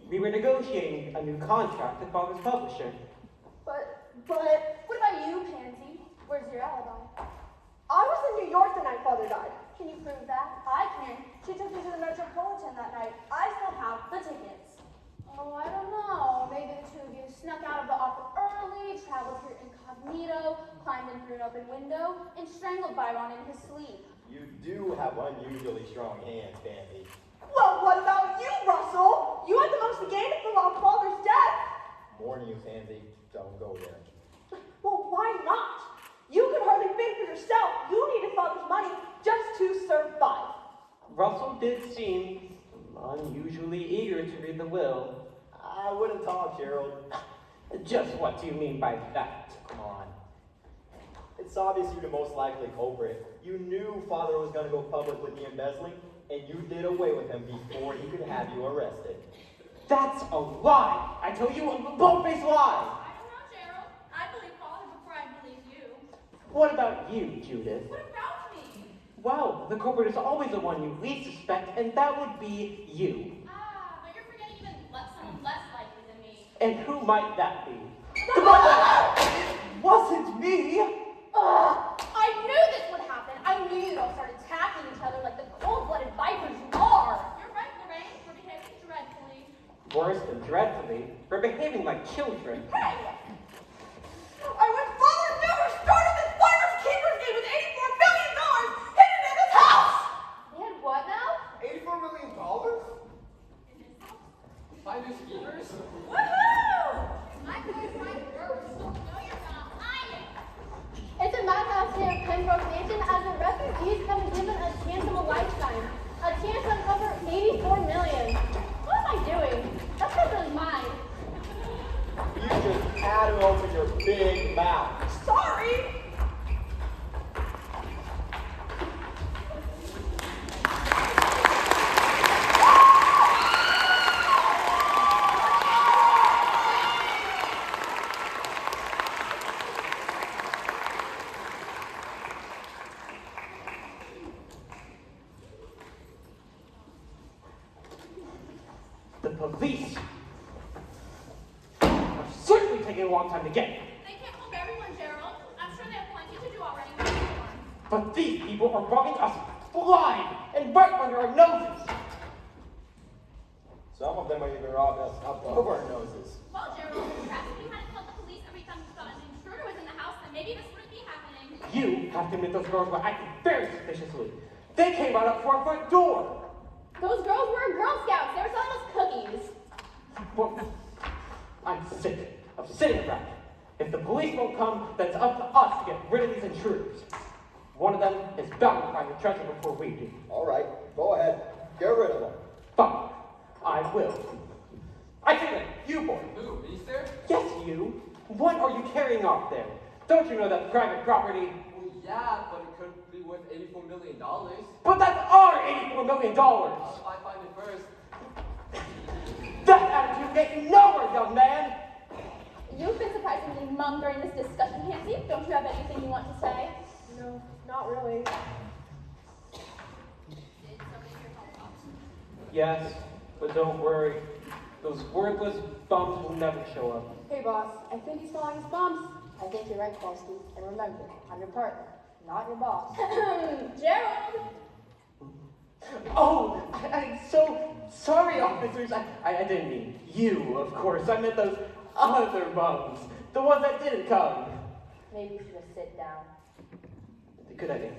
We were negotiating a new contract with Father's publisher. But... What about you, Pansy? Where's your alibi? I was in New York the night Father died. Can you prove that? I can. She took me to the Metropolitan that night. I still have the tickets. Oh, I don't know. Maybe the two of you snuck out of the opera early, traveled here incognito, climbed in through an open window, and strangled Byron in his sleep. You do have unusually strong hands, Pansy. Well, what about you, Russell? You had the most to gain from our father's death. Warning you, Pansy, don't go there. Well, why not? You could hardly think for yourself. You needed Father's money just to survive. Russell did seem unusually eager to read the will. I wouldn't talk, Gerald. Just what do you mean by that? Come on. It's obvious you're the most likely culprit. You knew Father was going to go public with the embezzling, and you did away with him before he could have you arrested. That's a lie! I tell you, a bold-faced lie! I don't know, Gerald. I believe Father before I believe you. What about you, Judith? What about me? Well, the culprit is always the one you least suspect, and that would be you. Ah, but you're forgetting even someone less likely than me. And who might that be? It wasn't me! I knew this would happen. I knew you'd all start attacking each other like the cold-blooded vipers you are. You're right, Lorraine. We're behaving dreadfully. Worse than dreadfully, for behaving like children. Hey! I wish Father never started this Finders Keepers game with $84 million hidden in his house! And what now? $84 million? Finders keepers? Woohoo! I'm going to find words. No, you're not. I am. It's a madhouse here at Pembroke Mansion as the refugees have been given a chance of a lifetime. A chance to uncover $84 million. What am I doing? That's not really mine. You just had to open your big mouth. Sorry! The police are certainly taking a long time to get. They can't hold everyone, Gerald. I'm sure they have plenty to do already with this one. But these people are robbing us blind and right under our noses. Some of them are even robbed us up over our noses. Well, Gerald, perhaps if you hadn't called the police every time you thought an intruder was in the house, then maybe this wouldn't be happening. You have to admit those girls were acting very suspiciously. They came right up to our front door. Those girls were Girl Scouts. They were selling us cookies. Well, I'm sick of sitting around. If the police won't come, then it's up to us to get rid of these intruders. One of them is bound to find the treasure before we do. All right, go ahead. Get rid of them. Fine, I will. I say that, you boy. Who, me, sir? Yes, you. What are you carrying off there? Don't you know that's private property? Well, yeah, but it could be worth $84 million. But that's our $84 million. If I find it first. That attitude gets you nowhere, young man. You've been surprisingly mum during this discussion, Pansy. Don't you have anything you want to say? No, not really. Yes, but don't worry. Those worthless bums will never show up. Hey, boss, I think he's calling his bombs. I think you're right, Kowalski. And remember, I'm your partner, not your boss. Gerald! Oh, I'm so sorry, officers. I didn't mean you, of course. I meant those other bums. The ones that didn't come. Maybe you should just sit down. Good idea.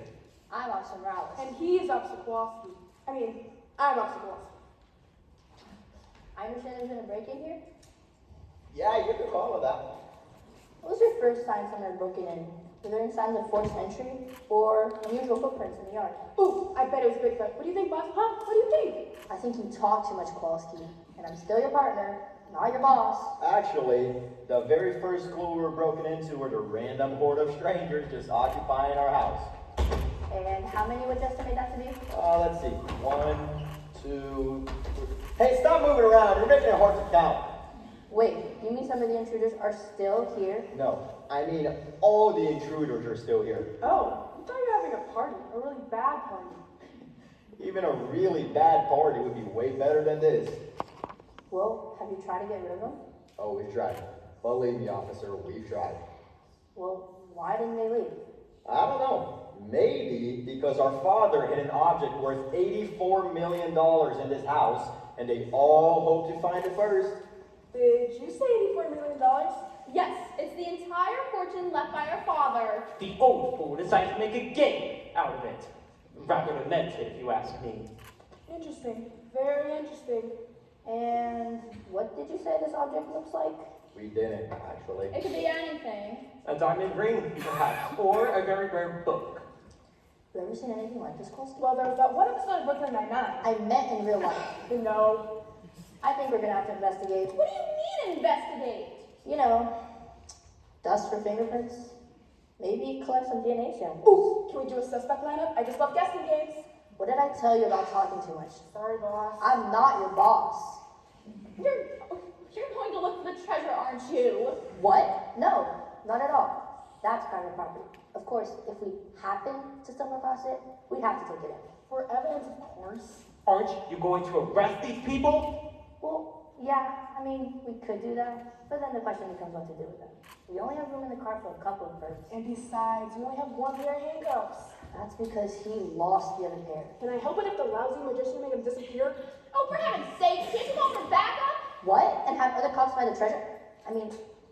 I'm Officer Morales. And he's Officer Kowalski. I'm Officer Kowalski. I understand there's been a break-in here? Yeah, you can call it that. What was your first sign someone had broken in? Were there any signs of forced entry or unusual footprints in the yard? Ooh, I bet it was Bigfoot. What do you think, boss? Huh? What do you think? I think you talk too much, Kowalski. And I'm still your partner, not your boss. Actually, the very first clue we were broken into were the random horde of strangers just occupying our house. And how many would you estimate that to be? Let's see. 1, 2, 3. Hey, stop moving around. You're making it hard to count. Wait, you mean some of the intruders are still here? No, I mean all the intruders are still here. Oh, I thought you were having a party. A really bad party. Even a really bad party would be way better than this. Well, have you tried to get rid of them? Oh, we've tried. Believe me, officer, we've tried. Well, why didn't they leave? I don't know. Maybe because our father hid an object worth $84 million in this house, and they all hope to find it first. Did you say $84 million? Yes, it's the entire fortune left by our father. The old fool decided to make a game out of it. Rather lamented, if you ask me. Interesting. Very interesting. And what did you say this object looks like? We didn't, actually. It could be anything. A diamond ring, perhaps, or a very rare book. You ever seen anything like this, Kowalski? Well, there was that one episode of Brooklyn Nine-Nine. I meant in real life. No. I think we're gonna have to investigate. What do you mean investigate? You know, dust for fingerprints. Maybe collect some DNA samples. Ooh, can we do a suspect lineup? I just love guessing games. What did I tell you about talking too much? Sorry, boss. I'm not your boss. You're going to look for the treasure, aren't you? What? No, not at all. That's private property. Of course, if we happen to stumble across it, we'd have to take it in. For evidence, of course. Aren't you going to arrest these people? Well, yeah, we could do that, but then the question becomes what to do with them. We only have room in the car for a couple of birds. And besides, we only have one pair of handcuffs. That's because he lost the other pair. Can I help it if the lousy magician made him disappear? Oh, for heaven's sake, can't you call for backup? What? And have other cops find the treasure?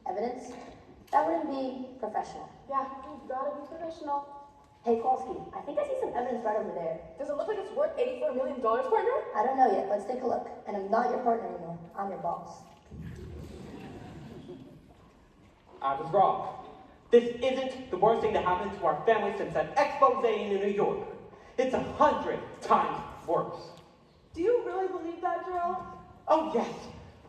Evidence? That wouldn't be professional. Yeah, you've gotta be professional. Hey, Kowalski, I think I see some evidence right over there. Does it look like it's worth $84 million, partner? I don't know yet. Let's take a look. And I'm not your partner anymore. I'm your boss. I was wrong. This isn't the worst thing that happened to our family since that expose in New York. It's 100 times worse. Do you really believe that, Gerald? Oh yes.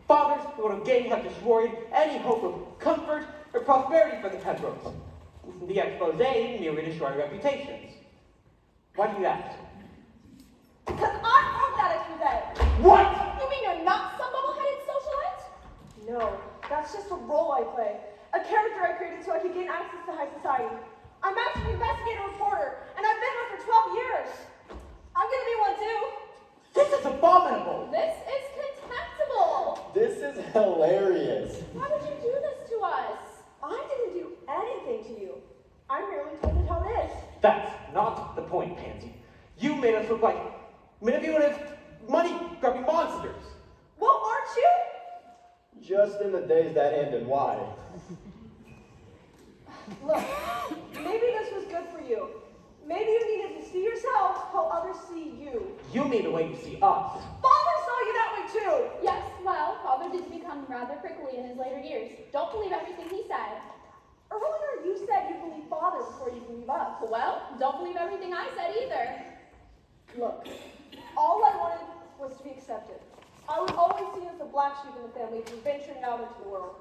Father's little gang have destroyed any hope of comfort, or prosperity for the Pembrokes. The expose merely destroy reputations. Why do you ask? Because I wrote that expose. What? You mean you're not some bubble-headed socialite? No, that's just a role I play. A character I created so I could gain access to high society. I'm actually an investigative reporter, and I've been one for 12 years. I'm gonna be one too. This is abominable. This is contemptible. This is hilarious. Why would you do this to us? I didn't do anything to you. I merely told you how it is. That's not the point, Pansy. You made us look like manipulative, money-grubbing monsters. Well, aren't you? Just in the days that end and why. Look, maybe this was good for you. Maybe you needed to see yourselves how others see you. You mean the way you see us. Father saw you that way too! Yes, well, Father did become rather prickly in his later years. Don't believe everything he said. Earlier you said you believe Father before you believe us. Well, don't believe everything I said either. Look, all I wanted was to be accepted. I was always seen as the black sheep in the family for venturing out into the world.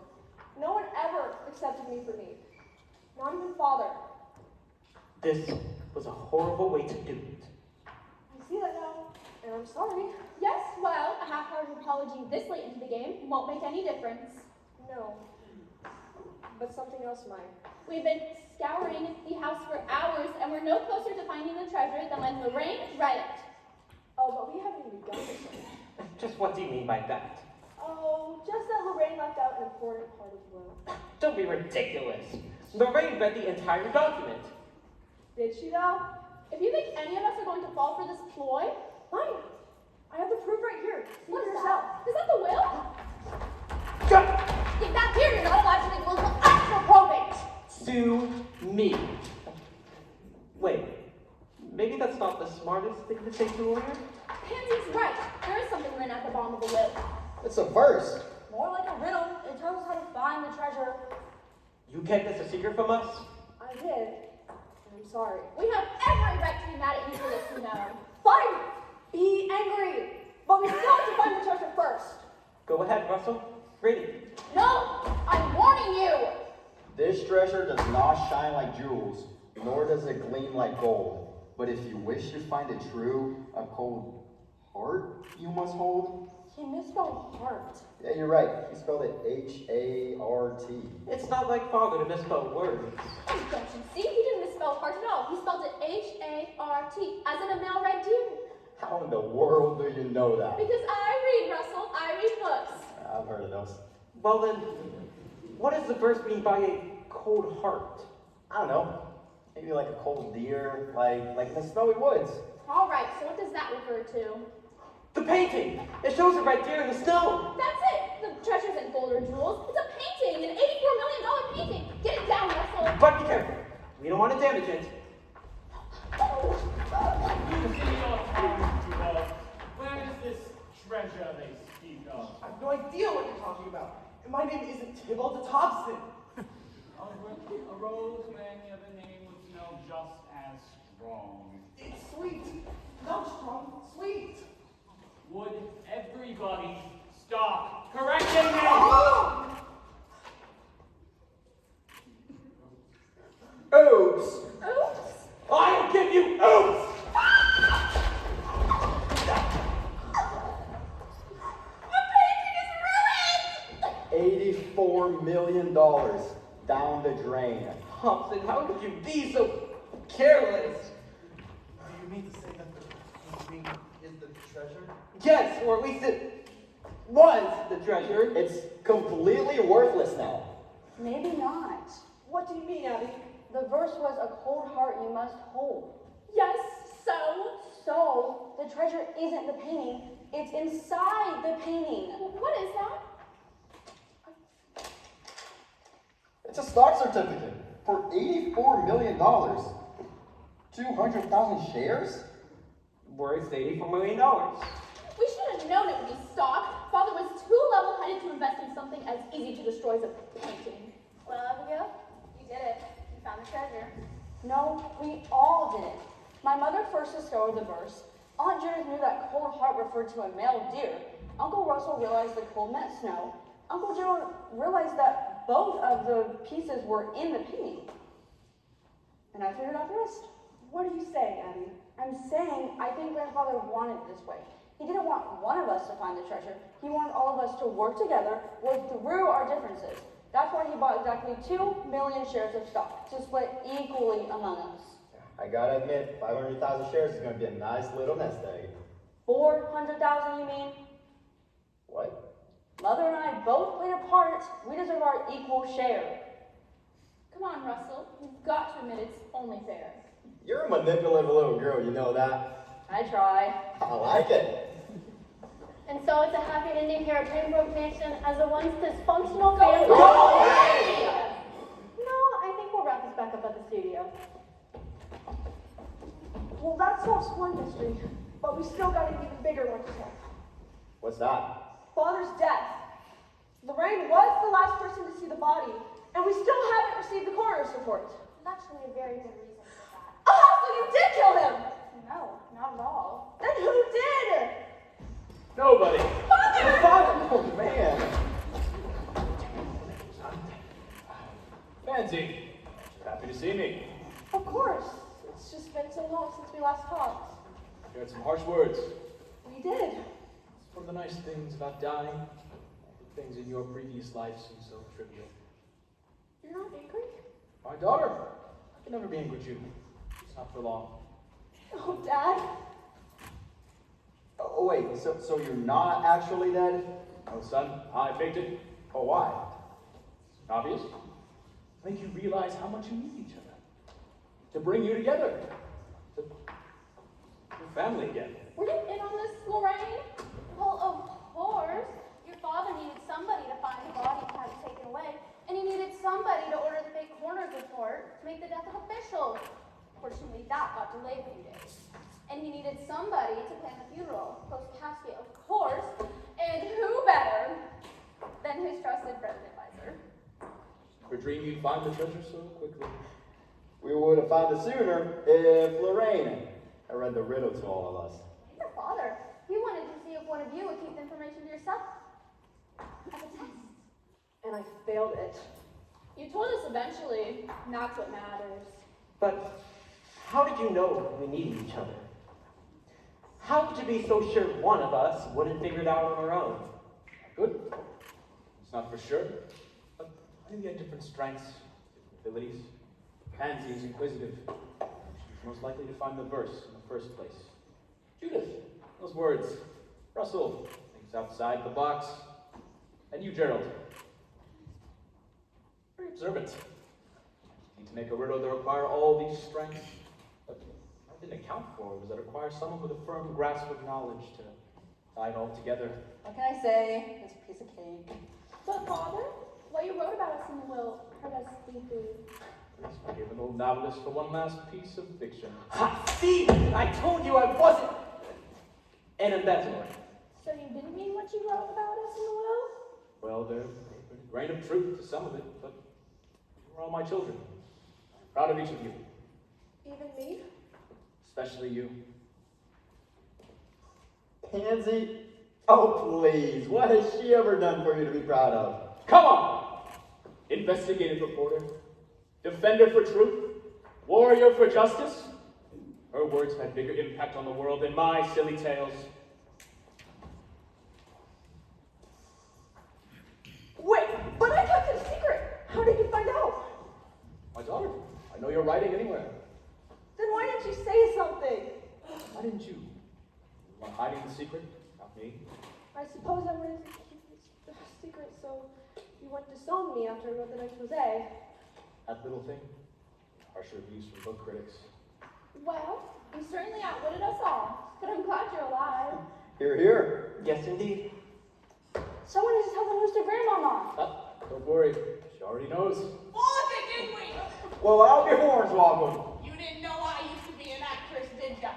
No one ever accepted me for me. Not even Father. This was a horrible way to do it. I see that now, and I'm sorry. Yes, well, a half-hearted apology this late into the game won't make any difference. No. But something else might. We've been scouring the house for hours, and we're no closer to finding the treasure than when Lorraine read it. Oh, but we haven't even begun this yet. Just what do you mean by that? Oh, just that Lorraine left out an important part as well. Don't be ridiculous. Lorraine read the entire document. Did she though? If you think any of us are going to fall for this ploy, fine. I have the proof right here. See what for is yourself. that? Is that the will? Get back here, you're not allowed to make wills until after probate. Sue me. Wait, maybe that's not the smartest thing to say to a lawyer? Pansy's right. There is something written at the bottom of the will. It's a verse. More like a riddle. It tells us how to find the treasure. You kept this a secret from us? I did. I'm sorry. We have every right to be mad at you for this, you know. Fine! Be angry! But we still have to find the treasure first. Go ahead, Russell. Read it. No! I'm warning you! This treasure does not shine like jewels, nor does it gleam like gold. But if you wish to find it true, a cold heart you must hold. He misspelled heart. Yeah, you're right. He spelled it H-A-R-T. It's not like Father to misspell words. Oh, don't you see? He didn't misspell heart at all. He spelled it H-A-R-T, as in a male red deer. How in the world do you know that? Because I read, Russell. I read books. I've heard of those. Well then, what does the verse mean by a cold heart? I don't know. Maybe like a cold deer, like in the snowy woods. All right, so what does that refer to? The painting! It shows a red deer in the snow! That's it! The treasure's in gold or jewels. It's a painting, an $84 million painting. Get it down, Russell. But be careful. We don't want to damage it. Where is this treasure they speak of? I have no idea what you're talking about. And my name isn't Tybalt, it's Hobson. A rose with any other name would smell just as strong. It's sweet. Not strong, sweet. Would everybody stop correcting me? Oops! Oops! I'll give you oops! $84 million down the drain. Hobson, how could you be so careless? Do you mean to say that the painting is the treasure? Yes, or at least it was the treasure. It's completely worthless now. Maybe not. What do you mean, Abby? The verse was a cold heart you must hold. Yes, so? So, the treasure isn't the painting, it's inside the painting. What is that? It's a stock certificate for $84 million. 200,000 shares? Worth $84 million. We should have known it would be stock. Father was too level-headed to invest in something as easy to destroy as a painting. Well, Abigail, you did it. You found the treasure. No, we all did it. My mother first discovered the verse. Aunt Judith knew that cold heart referred to a male deer. Uncle Russell realized the cold meant snow. Uncle Joe realized that both of the pieces were in the painting. And I figured out the rest. What are you saying, Abby? I'm saying I think grandfather wanted it this way. He didn't want one of us to find the treasure. He wanted all of us to work together, work through our differences. That's why he bought exactly 2 million shares of stock to split equally among us. I gotta admit, 500,000 shares is gonna be a nice little nest egg. 400,000, you mean? What? Mother and I both played a part. We deserve our equal share. Come on, Russell. You've got to admit it's only fair. You're a manipulative little girl, you know that. I try. I like it. And so it's a happy ending here at Pembroke Mansion as a once dysfunctional family. Go No, I think we'll wrap this back up at the studio. Well, that solves one mystery, but we still got an even bigger one to solve. What's that? Father's death. Lorraine was the last person to see the body, and we still haven't received the coroner's report. There's actually a very good reason for that. Oh, so you did kill him! No, not at all. Then who did? Nobody. Father! Father! Oh, man. Pansy, happy to see me. Of course. It's just been so long since we last talked. You had some harsh words. We did. It's one of the nice things about dying. The things in your previous life seem so trivial. You're not angry? My daughter, I can never be angry with you. It's not for long. Oh, Dad. Oh, wait, so you're not actually dead? No, son, I faked it. Oh, why? Obvious. To make you realize how much you need each other. To bring you together. To your family again. Were you in on this, Lorraine? Well, of course. Your father needed somebody to find the body and have it taken away. And he needed somebody to order the fake coroner's report to make the death official. Fortunately, that got delayed a few days. And he needed somebody to plan the funeral, post casket, of course. And who better than his trusted friend and advisor? Never dreamed you'd find the treasure so quickly. We would have found it sooner if Lorraine had read the riddle to all of us. Your father. He wanted to see if one of you would keep the information to yourself as a test. And I failed it. You told us eventually. That's what matters. But how did you know we needed each other? How could you be so sure one of us wouldn't figure it out on our own? Good. It's not for sure. But I think we had different strengths, different abilities. Pansy is inquisitive. She's most likely to find the verse in the first place. Judith, those words. Russell, thinks outside the box. And you, Gerald. Very observant. Need to make a riddle that require all these strengths. But what I didn't account for was that it requires someone with a firm grasp of knowledge to tie it all together. What can I say? It's a piece of cake. But, Father, what you wrote about us in the will hurt us deeply. Please forgive an old novelist for one last piece of fiction. Ha! See? I told you I wasn't an embezzler. So you didn't mean what you wrote about us in the will? Well, there's a grain of truth to some of it, but you are all my children. I'm proud of each of you, Even me? especially you. Pansy? Oh, please. What has she ever done for you to be proud of? Come on! Investigative reporter, defender for truth, warrior for justice. Her words had bigger impact on the world than my silly tales. Wait, but I kept it a secret. How did you find out? My daughter, I know you're writing anywhere. Then why didn't you say something? Why didn't you? You want hiding the secret? Not me. I suppose I wanted to keep it a secret, so you wouldn't disown me after I wrote the next Jose. That little thing? Harsh reviews from book critics. Well, you certainly outwitted us all, but I'm glad you're alive. Hear, hear. Yes, indeed. Someone needs to tell the news to Grandmama. Don't worry, she already knows. Well, look, didn't we? Well, out your horns, Wobbling. You didn't know I used to be an actress, did ya?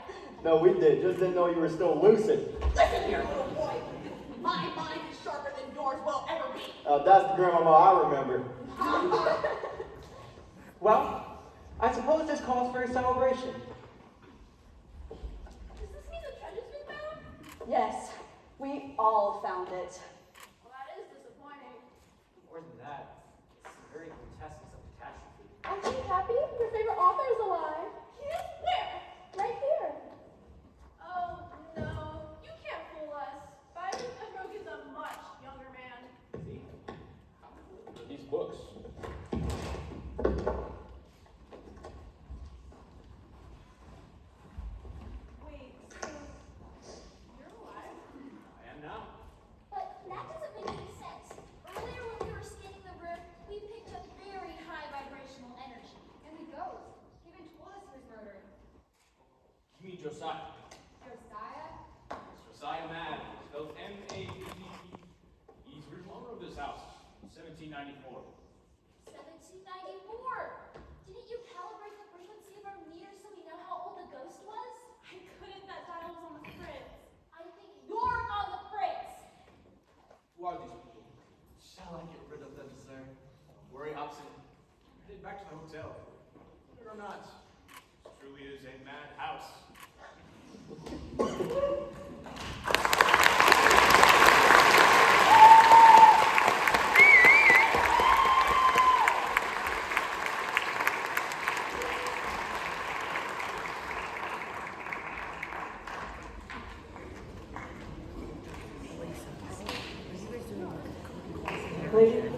No, we did. Just didn't know you were still lucid. Listen here, little boy. My mind is sharper than yours will ever be. That's the grandmama I remember. Well, I suppose this calls for a celebration. Does this mean the treasure's been found? Yes, we all found it. Well, that is disappointing. More than that, Josiah. Josiah? Josiah Mad, spelled M-A-D-D-E. He's the original owner of this house, 1794. 1794! Didn't you calibrate the frequency of our meter so we know how old the ghost was? I couldn't, that dial was on the fritz. I think you're on the fritz! Who are these people? Shall I get rid of them, sir? Worry, Hobson. Headed back to the hotel. Believe it or not, this truly is a madhouse.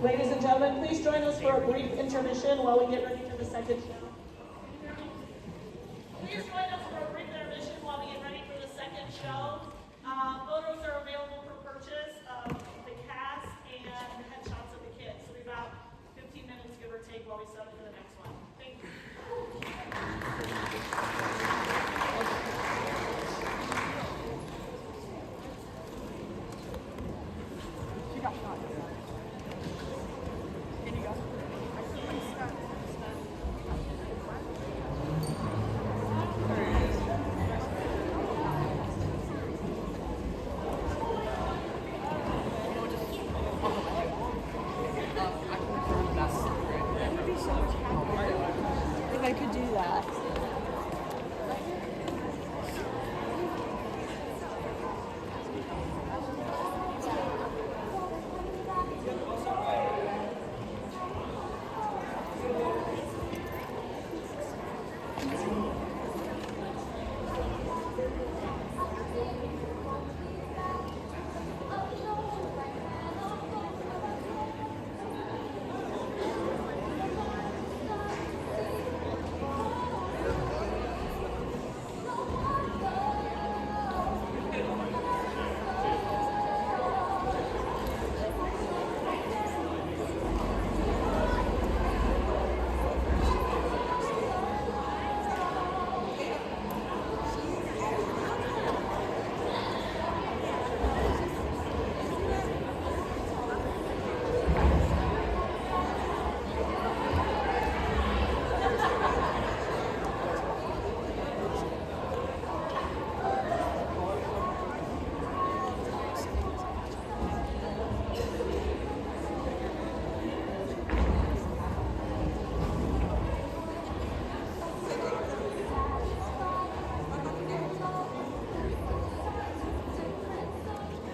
Ladies and gentlemen, please join us for a brief intermission while we get ready for the second show. Please join us for a brief intermission while we get ready for the second show. Photos are available for purchase of the cast and headshots of the kids. So we have about 15 minutes, give or take, while we set up for the next one. Thank you. If I could do that.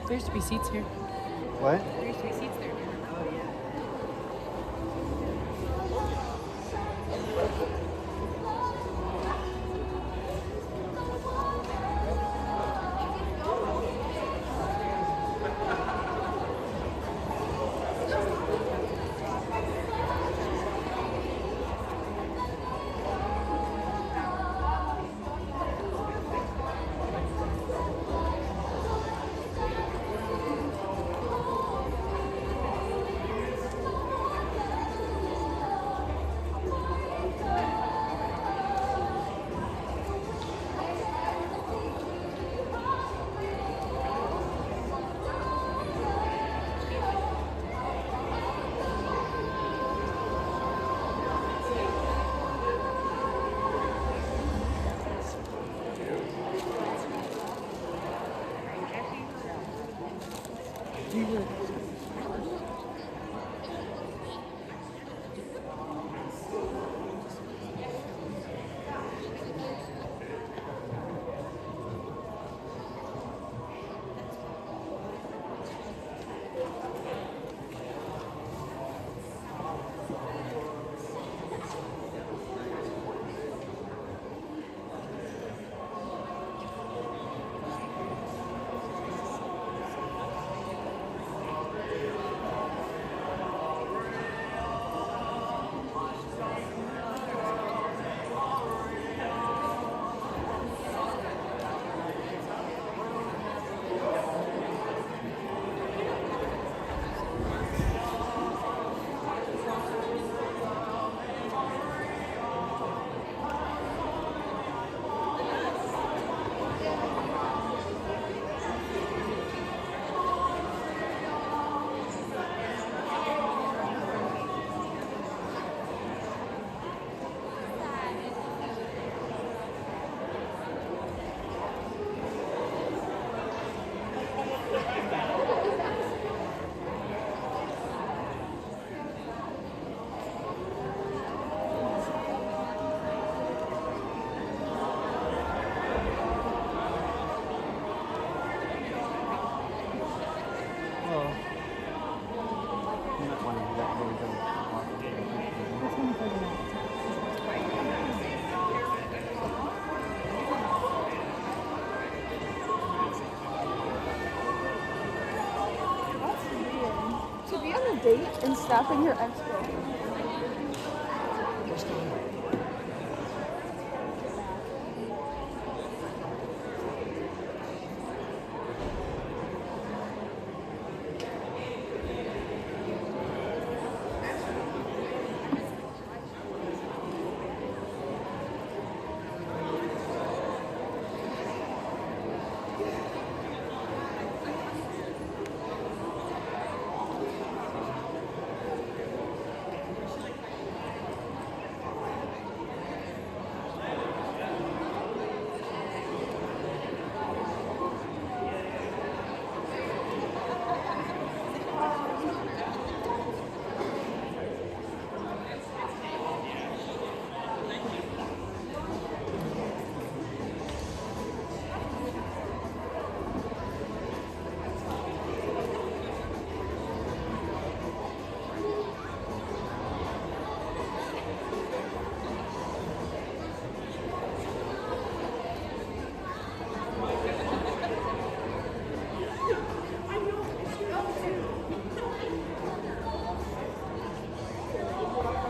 There used to be seats here. What? There used to be seats there. date and snapping your ex-girlfriend.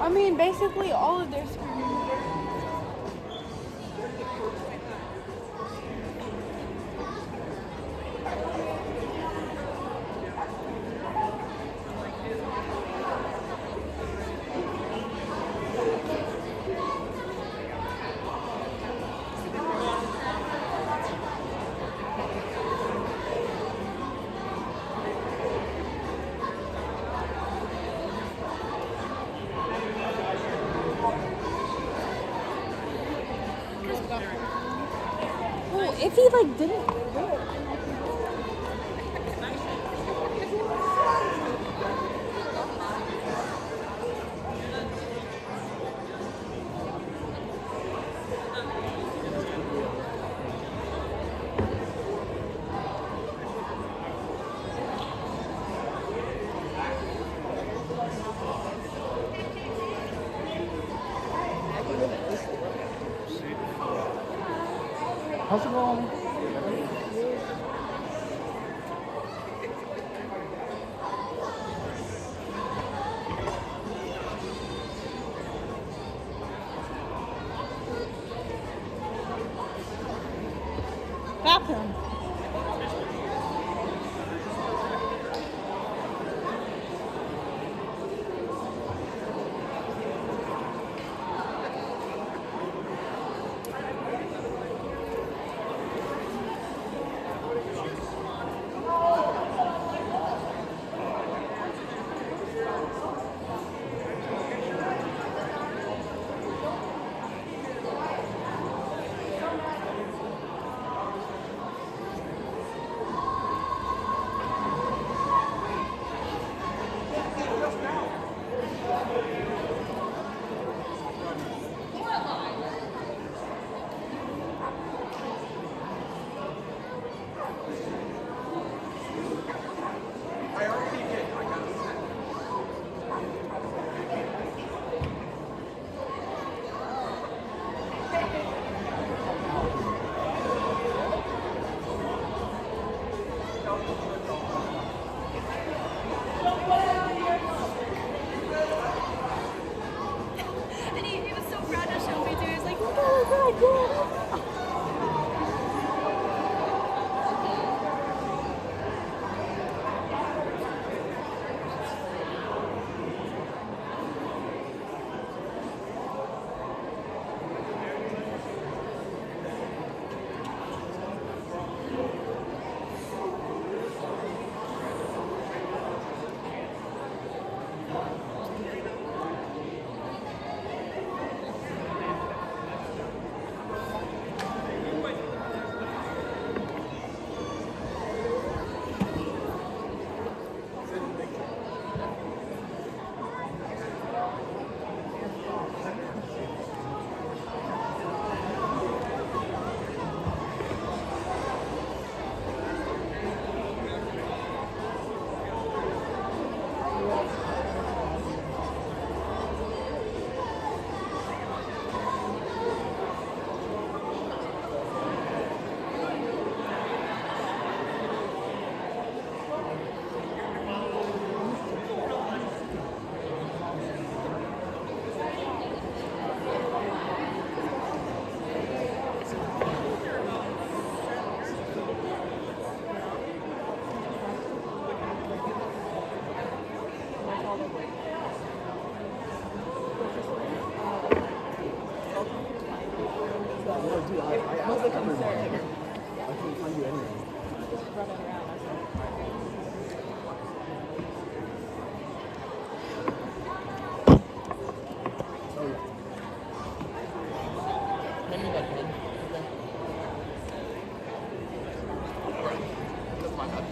I mean, basically all of their screens. Well, if he like didn't do it. How's it going? Bathroom. And he was so proud to show me too. He was like, oh my God, Actually, I asked everyone. I couldn't find you anywhere. Just running around. Oh, yeah. Hand me that pen. Okay. That's my bad.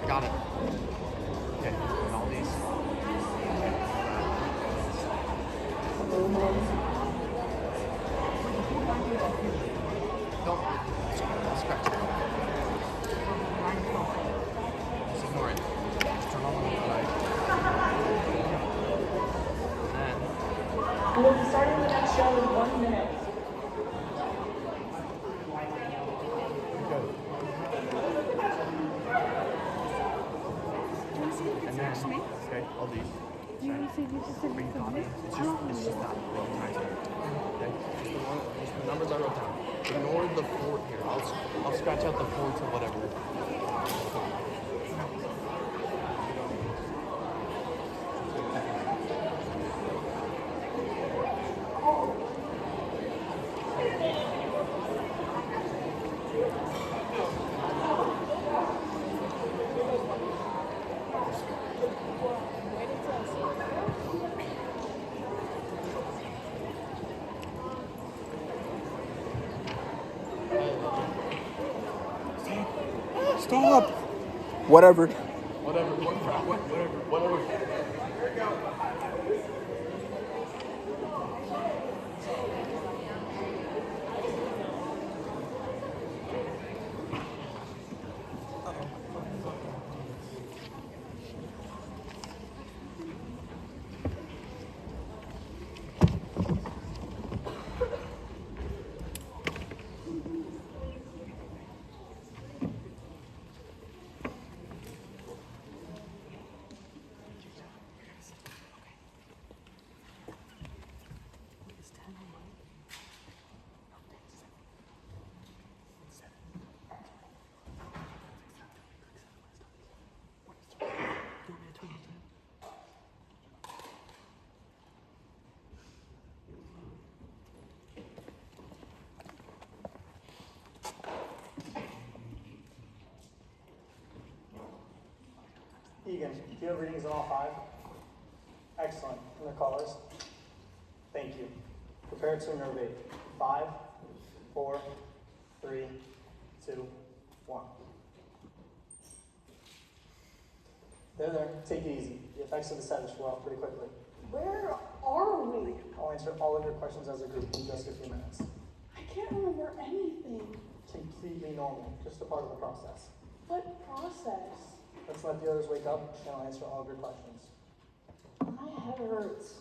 Got it. Okay, and all these. Don't scratch it. Just ignore it. Just turn on the light. And We'll be starting the next show in 1 minute. And then, okay, all these. It's just that wrong time. Okay? Just the numbers I wrote down. Ignore the 4 here. I'll scratch out the 4 to whatever. Stop! Whatever. Whatever. Egan, do you have readings on all 5? Excellent. And the colors? Thank you. Prepare to innervate. 5, 4, 3, 2, 1. There. Take it easy. The effects of the sedative wore off pretty quickly. Where are we? I'll answer all of your questions as a group in just a few minutes. I can't remember anything. Completely normal. Just a part of the process. What process? Let's let the others wake up, and I'll answer all of your questions. My head hurts.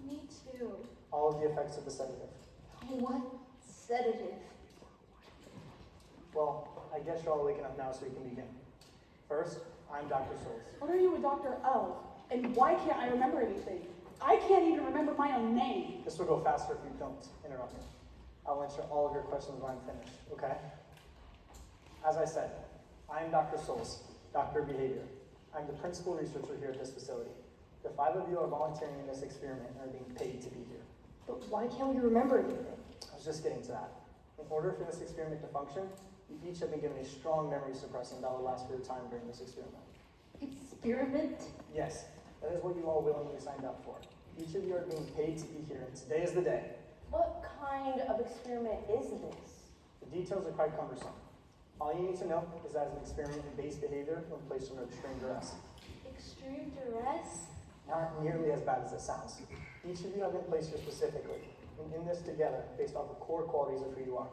Me too. All of the effects of the sedative. What sedative? Well, I guess you're all waking up now so we can begin. First, I'm Dr. Souls. What are you, a Dr. L? And why can't I remember anything? I can't even remember my own name. This will go faster if you don't interrupt me. I'll answer all of your questions when I'm finished, okay? As I said, I am Dr. Souls, Doctor of Behavior. I'm the principal researcher here at this facility. The 5 of you are volunteering in this experiment and are being paid to be here. But why can't we remember anything? I was just getting to that. In order for this experiment to function, you each have been given a strong memory suppressant that will last for your time during this experiment. Experiment? Yes, that is what you all willingly signed up for. Each of you are being paid to be here, and today is the day. What kind of experiment is this? The details are quite cumbersome. All you need to know is that it's an experiment in base behavior when placed under extreme duress. Extreme duress? Not nearly as bad as it sounds. Each of you have been placed here specifically, and in this together based off the core qualities of who you are.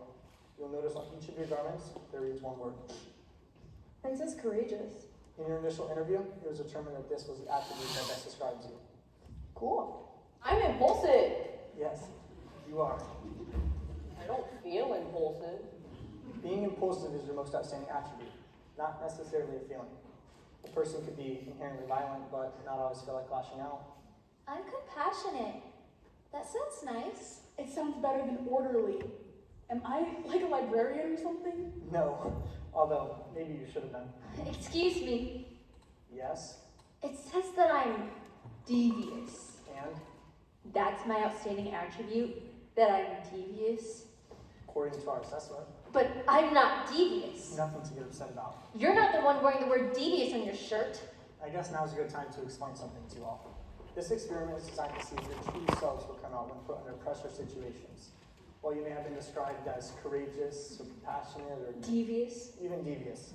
You'll notice on each of your garments, there reads one word. Princess Courageous. In your initial interview, it was determined that this was the attribute that best describes you. Cool. I'm impulsive. Yes, you are. I don't feel impulsive. Being impulsive is your most outstanding attribute, not necessarily a feeling. A person could be inherently violent, but not always feel like lashing out. I'm compassionate. That sounds nice. It sounds better than orderly. Am I like a librarian or something? No, although maybe you should have been. Excuse me. Yes, It says that I'm devious. and That's my outstanding attribute, that I'm devious. according to our assessment, But I'm not devious. nothing to get upset about. You're not the one wearing the word devious on your shirt. I guess now's a good time to explain something to you all. This experiment is designed to see if your true selves will come out when put under pressure situations. While you may have been described as courageous or compassionate or Devious. even devious,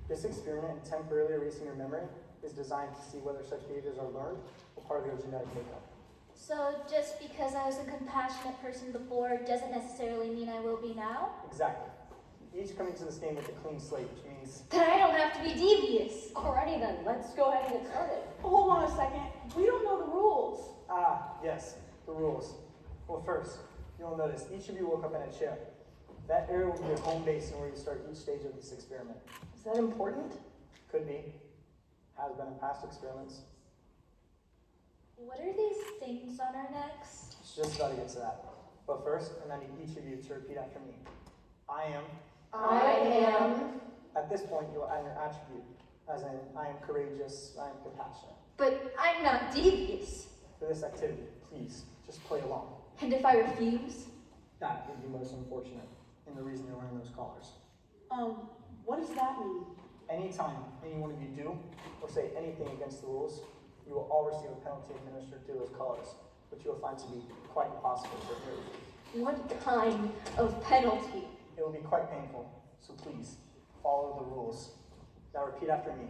this experiment in temporarily erasing your memory is designed to see whether such behaviors are learned or part of your genetic makeup. So just because I was a compassionate person before doesn't necessarily mean I will be now? Exactly. Each coming to this game with a clean slate, which means Then I don't have to be devious. Alrighty then, let's go ahead and get started. Hold on a second. We don't know the rules. yes, the rules. Well, first, you'll notice each of you woke up in a chair. That area will be your home base and where you start each stage of this experiment. Is that important? Could be. Has been in past experiments. What are these things on our necks? It's just about to get to that. But first, and I need each of you to repeat after me. I am. At this point, you'll add your attribute, as in, I am courageous, I am compassionate. But I'm not devious. For this activity, please, just play along. And if I refuse? That would be most unfortunate, and the reason you're wearing those collars. What does that mean? Anytime any one of you do, or say anything against the rules, you will all receive a penalty administered through those collars, which you will find to be quite impossible to remove. What kind of penalty? It will be quite painful, so please, follow the rules. Now repeat after me.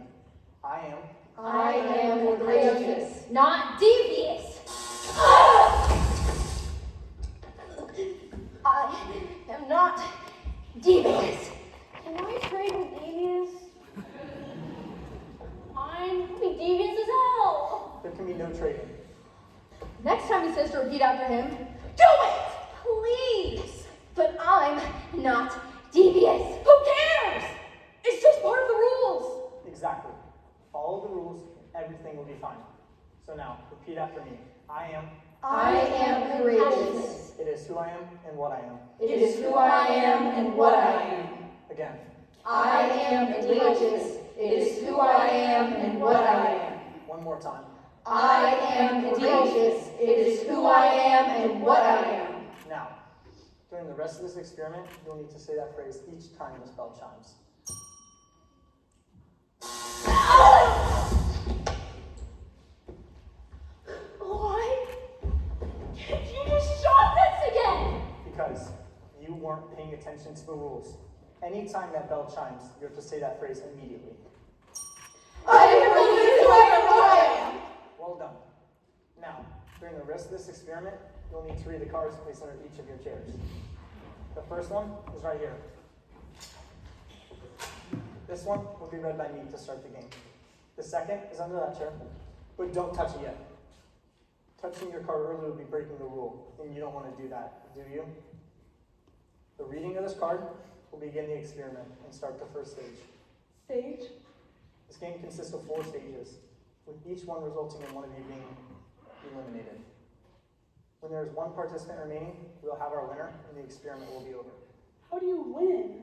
I am courageous, not devious. I am not devious. Can I trade with devious? I'm devious as hell. There can be no trading. Next time he says to repeat after him, do it! Please! But I'm not devious. Who cares? It's just part of the rules. Exactly. Follow the rules, and everything will be fine. So now, repeat after me. I am courageous. It is who I am and what I am. It is who I am and what I am. Again. I am courageous. It is who I am and what I am. One more time. I am courageous. It is who I am and what I am. Now, during the rest of this experiment, you'll need to say that phrase each time this bell chimes. Why did you just shot this again? Because you weren't paying attention to the rules. Anytime that bell chimes, you have to say that phrase immediately. I am courageous. During the rest of this experiment, you'll need to read the cards placed under each of your chairs. The first one is right here. This one will be read by me to start the game. The second is under that chair, but don't touch it yet. Touching your card early would be breaking the rule, and you don't want to do that, do you? The reading of this card will begin the experiment and start the first stage. Stage? This game consists of 4 stages, with each one resulting in one of you being eliminated. When there is one participant remaining, we'll have our winner, and the experiment will be over. How do you win?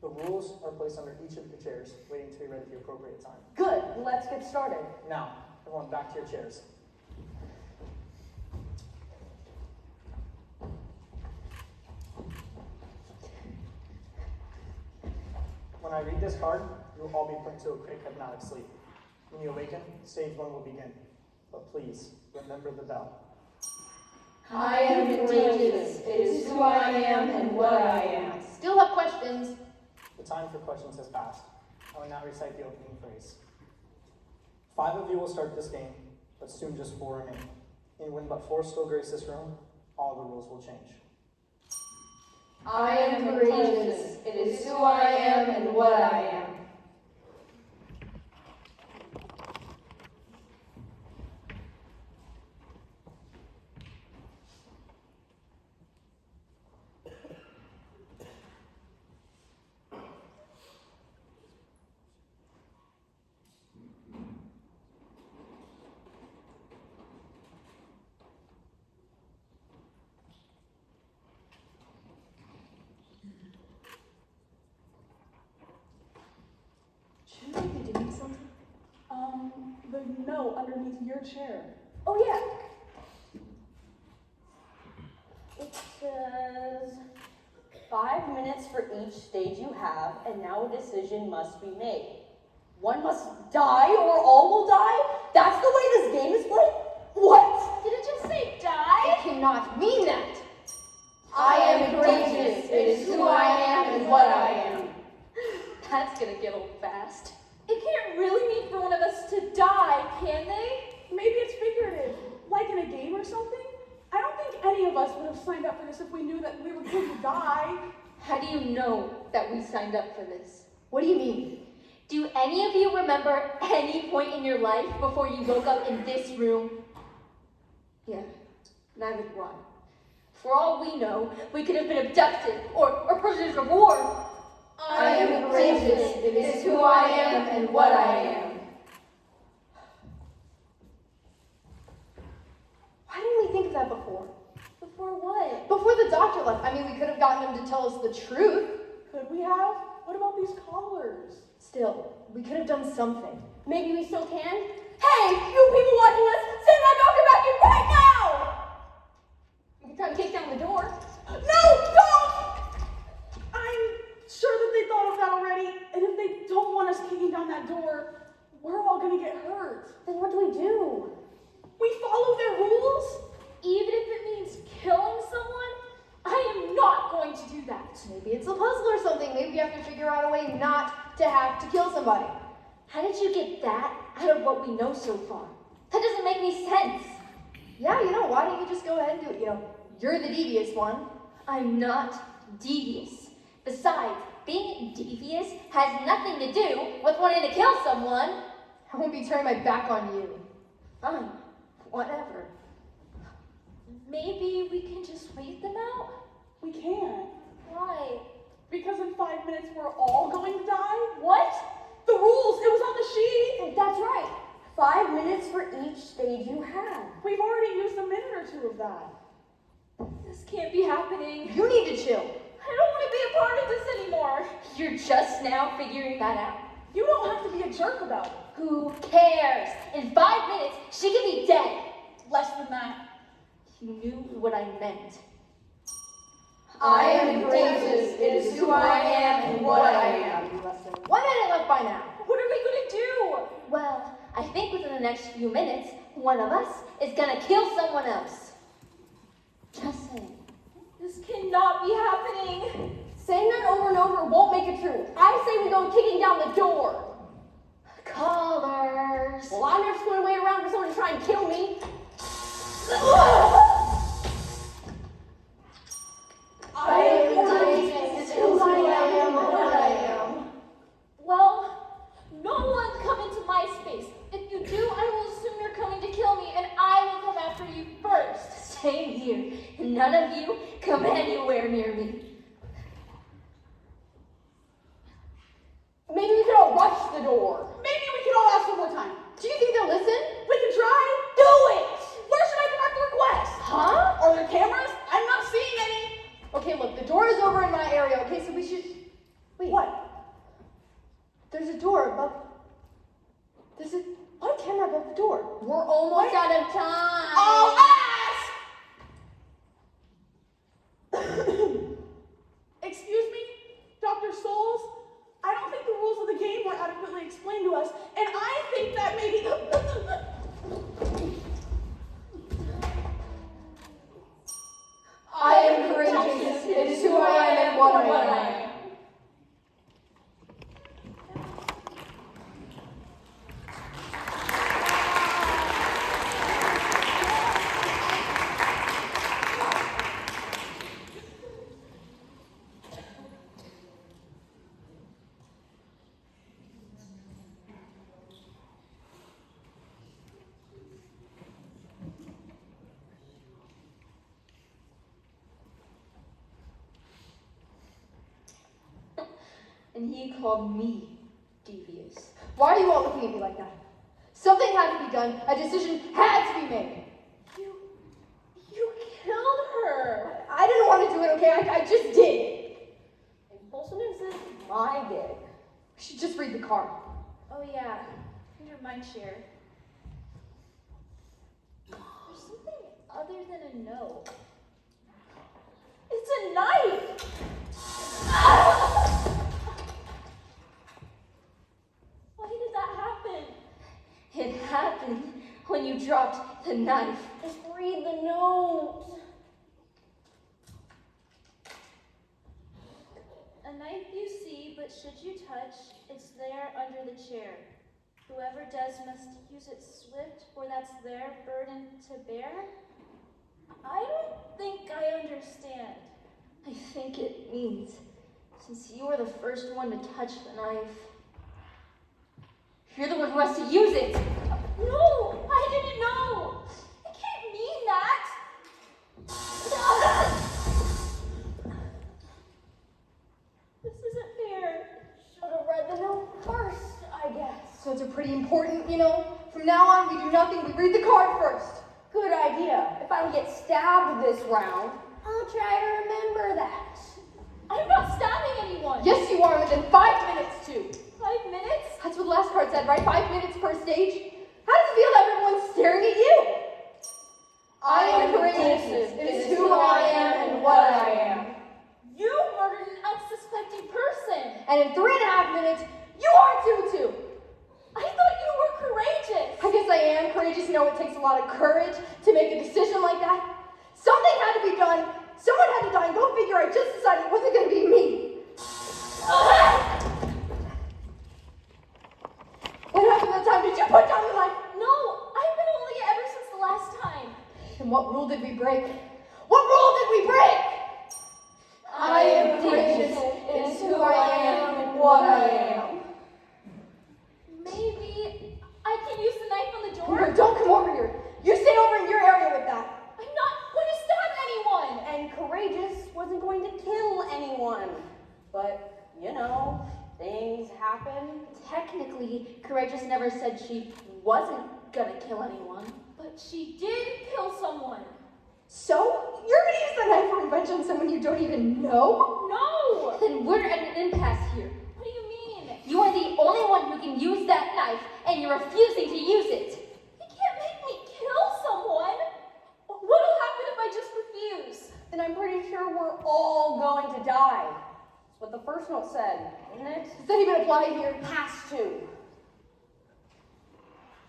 The rules are placed under each of the chairs, waiting to be read at the appropriate time. Good, let's get started. Now, everyone back to your chairs. When I read this card, you will all be put into a quick hypnotic sleep. When you awaken, stage 1 will begin. But please, remember the bell. I am courageous. It is who I am and what I am. Still have questions. The time for questions has passed. I will now recite the opening phrase. 5 of you will start this game, but soon just 4 remain. And when but 4 still grace this room, all the rules will change. I am courageous. It is who I am and what I am. Shouldn't I be doing something? The note underneath your chair. Oh, yeah. It says 5 minutes for each stage you have, and now a decision must be made. One must die or all will die? That's the way this game is played? What? Did it just say die? It cannot mean that. I am courageous. It is who I am and what I am. That's gonna get old fast. It can't really mean for one of us to die, can they? Maybe it's figurative, like in a game or something. I don't think any of us would have signed up for this if we knew that we were going to die. How do you know that we signed up for this? What do you mean? Do any of you remember any point in your life before you woke up in this room? Yeah, neither do I. For all we know, we could have been abducted or prisoners of war. I am courageous. It is who I am and what I am. Why didn't we think of that before? Before what? Before the doctor left. I mean, we could have gotten him to tell us the truth. Could we have? What about these collars? Still, we could have done something. Maybe we still can? Hey, you people watching us, send that doctor back in right now! You can try to kick down the door. No, don't! I'm sure that they thought of that already, and if they don't want us kicking down that door, we're all gonna get hurt. Then what do we do? We follow their rules? Even if it means killing someone, I am not going to do that. Maybe it's a puzzle or something. Maybe we have to figure out a way not to have to kill somebody. How did you get that out of what we know so far? That doesn't make any sense. Yeah, why don't you just go ahead and do it? You're the devious one. I'm not devious. Besides, being devious has nothing to do with wanting to kill someone. I won't be turning my back on you. Fine, whatever. Maybe we can just wait them out? We can. Why? Because in 5 minutes we're all going to die? What? The rules, it was on the sheet. That's right. 5 minutes for each stage you have. We've already used a minute or 2 of that. This can't be happening. You need to chill. I don't want to be a part of this anymore. You're just now figuring that out. You don't have to be a jerk about it. Who cares? In 5 minutes, she could be dead. Less than that. You knew what I meant. I am courageous. It is who I am and what I am. 1 minute left by now. What are we going to do? Well, I think within the next few minutes, one of us is going to kill someone else. Just saying. This cannot be happening. Saying that over and over won't make it true. I say we go kicking down the door. Callers. Well, I'm just going to wait around for someone to try and kill me. Same here. None of you come anywhere near me. Maybe we could all rush the door. Maybe we could all ask one more time. Do you think they'll listen? We could try. Do it! Where should I direct the request? Huh? Are there cameras? I'm not seeing any. Okay, look, the door is over in my area, okay? So we should... Wait. What? There's a door above... There's a camera above the door. We're almost out of time. I'll ask! Excuse me, Dr. Souls? I don't think the rules of the game were adequately explained to us, and I think that maybe... I am courageous. It is who I am and what I am. And he called me devious. Why are you all looking at me like that? Something had to be done. A decision had to be made. You killed her. I didn't want to do it, okay? I just did. Impulsiveness is my gig. We should just read the card. Oh yeah, under my chair. There's something other than a no. It's a knife. Why did that happen? It happened when you dropped the knife. Just read the note. A knife you see, but should you touch, it's there under the chair. Whoever does must use it swift, for that's their burden to bear. I don't think I understand. I think it means, since you were the first one to touch the knife, you're the one who has to use it. No, I didn't know. It can't mean that. This isn't fair. Should have read the note first, I guess. So it's a pretty important, you know? From now on, we do nothing. We read the card first. Good idea. If I don't get stabbed this round, I'll try to remember that. I'm not stabbing anyone. Yes, you are. Within 5 minutes, too. 5 minutes? That's what the last card said, right? 5 minutes per stage. How does it feel that everyone's staring at you? I am courageous. It is who I am and what I am. You murdered an unsuspecting person. And in 3.5 minutes, you are too. I thought you were courageous. I guess I am courageous. You know, it takes a lot of courage to make a decision like that. Something had to be done. Someone had to die. And go figure, I just decided it wasn't going to be me. What happened that time? Did you put down the knife? No, I've been holding it ever since the last time. And what rule did we break? What rule did we break? I am courageous. It is who I am and what I am. Maybe I can use the knife on the door? No, don't come over here. You stay over in your area with that. I'm not going to stab anyone. And courageous wasn't going to kill anyone. But, you know, things happen. Technically, Courageous never said she wasn't gonna kill anyone. But she did kill someone. So? You're gonna use the knife for revenge on someone you don't even know? No! Then we're at an impasse here. What do you mean? You are the only one who can use that knife, and you're refusing to use it. You can't make me kill someone. What'll happen if I just refuse? Then I'm pretty sure we're all going to die. That's what the first note said, isn't it? Does that even apply here? Has to.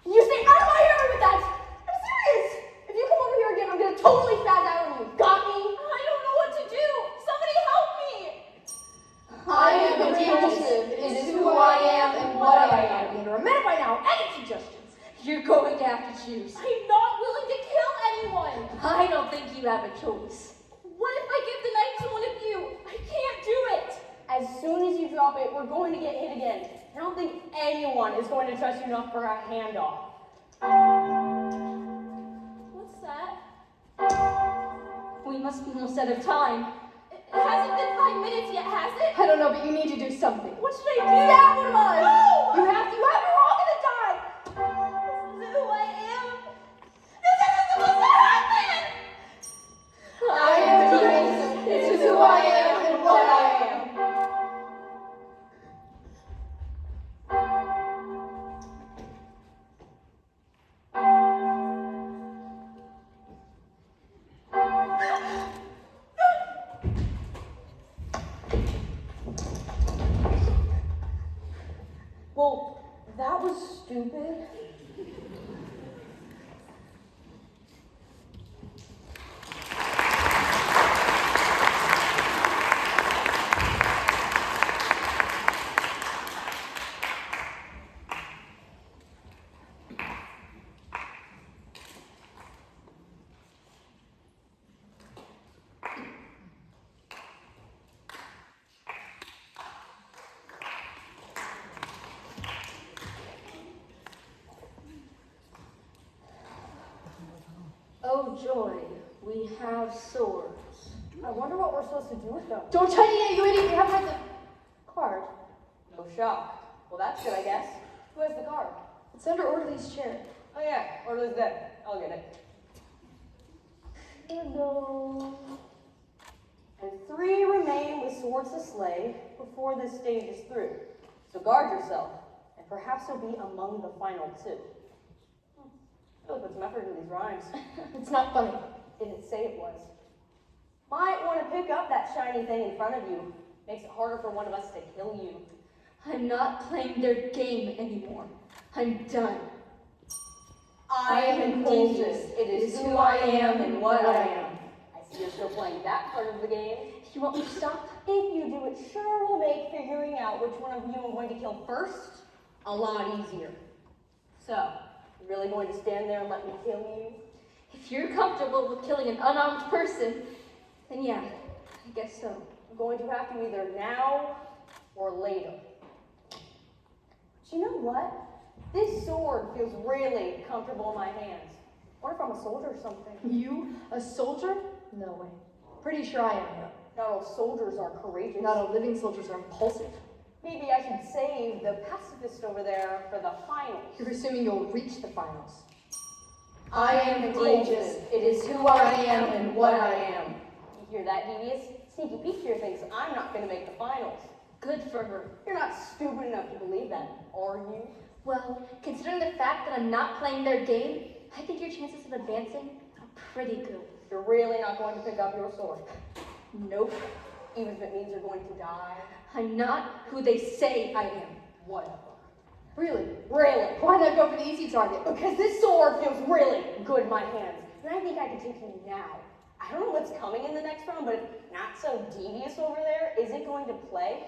You stay out of my area with that! I'm serious! If you come over here again, I'm gonna totally spaz out on you. Got me? I don't know what to do. Somebody help me. I am impulsive. It is who I am and what I am. Under a minute by now. Any suggestions? You're going to have to choose. I'm not willing to kill anyone. I don't think you have a choice. What if I give the knife to one of you? I can't do it. As soon as you drop it, we're going to get hit again. I don't think anyone is going to trust you enough for a handoff. What's that? almost out of time. It hasn't been 5 minutes yet, has it? I don't know, but you need to do something. What should I do? Stab one of us! No! You have to, or we're all gonna die! This is who I am! This isn't supposed to happen! I am Venus. This is who I am and what I am. Well, that was stupid. Oh joy, we have swords. I wonder what we're supposed to do with them. Don't touch it, you idiot! We haven't read the card. No shock. Well, that's good, I guess. Who has the card? It's under Orderly's chair. Oh, yeah. Orderly's dead. I'll get it. Hello. And 3 remain with swords to slay before this stage is through. So guard yourself, and perhaps you'll be among the final 2. Really put some effort into these rhymes. It's not funny. Didn't say it was. Might want to pick up that shiny thing in front of you. Makes it harder for one of us to kill you. I'm not playing their game anymore. I'm done. I am Venus. It is who I am and what I am. I see you're still playing that part of the game. You want me to stop? If you do, it sure will make figuring out which one of you I'm going to kill first a lot easier. So, you really going to stand there and let me kill you? If you're comfortable with killing an unarmed person, then yeah, I guess so. I'm going to have to either now or later. But you know what? This sword feels really comfortable in my hands. What if I'm a soldier or something? You? A soldier? No way. Pretty sure I am though. Not all soldiers are courageous. Not all living soldiers are impulsive. Maybe I should save the pacifist over there for the finals. You're assuming you'll reach the finals. I am contagious. It is who I am and what I am. You hear that, Devious? Sneaky Pete here thinks I'm not going to make the finals. Good for her. You're not stupid enough to believe that, are you? Well, considering the fact that I'm not playing their game, I think your chances of advancing are pretty good. You're really not going to pick up your sword? Nope. Even if it means you're going to die. I'm not who they say I am. Whatever. Really? Really? Why not go for the easy target? Because this sword feels really good in my hands. And I think I can take you now. I don't know what's coming in the next round, but if not so devious over there isn't going to play,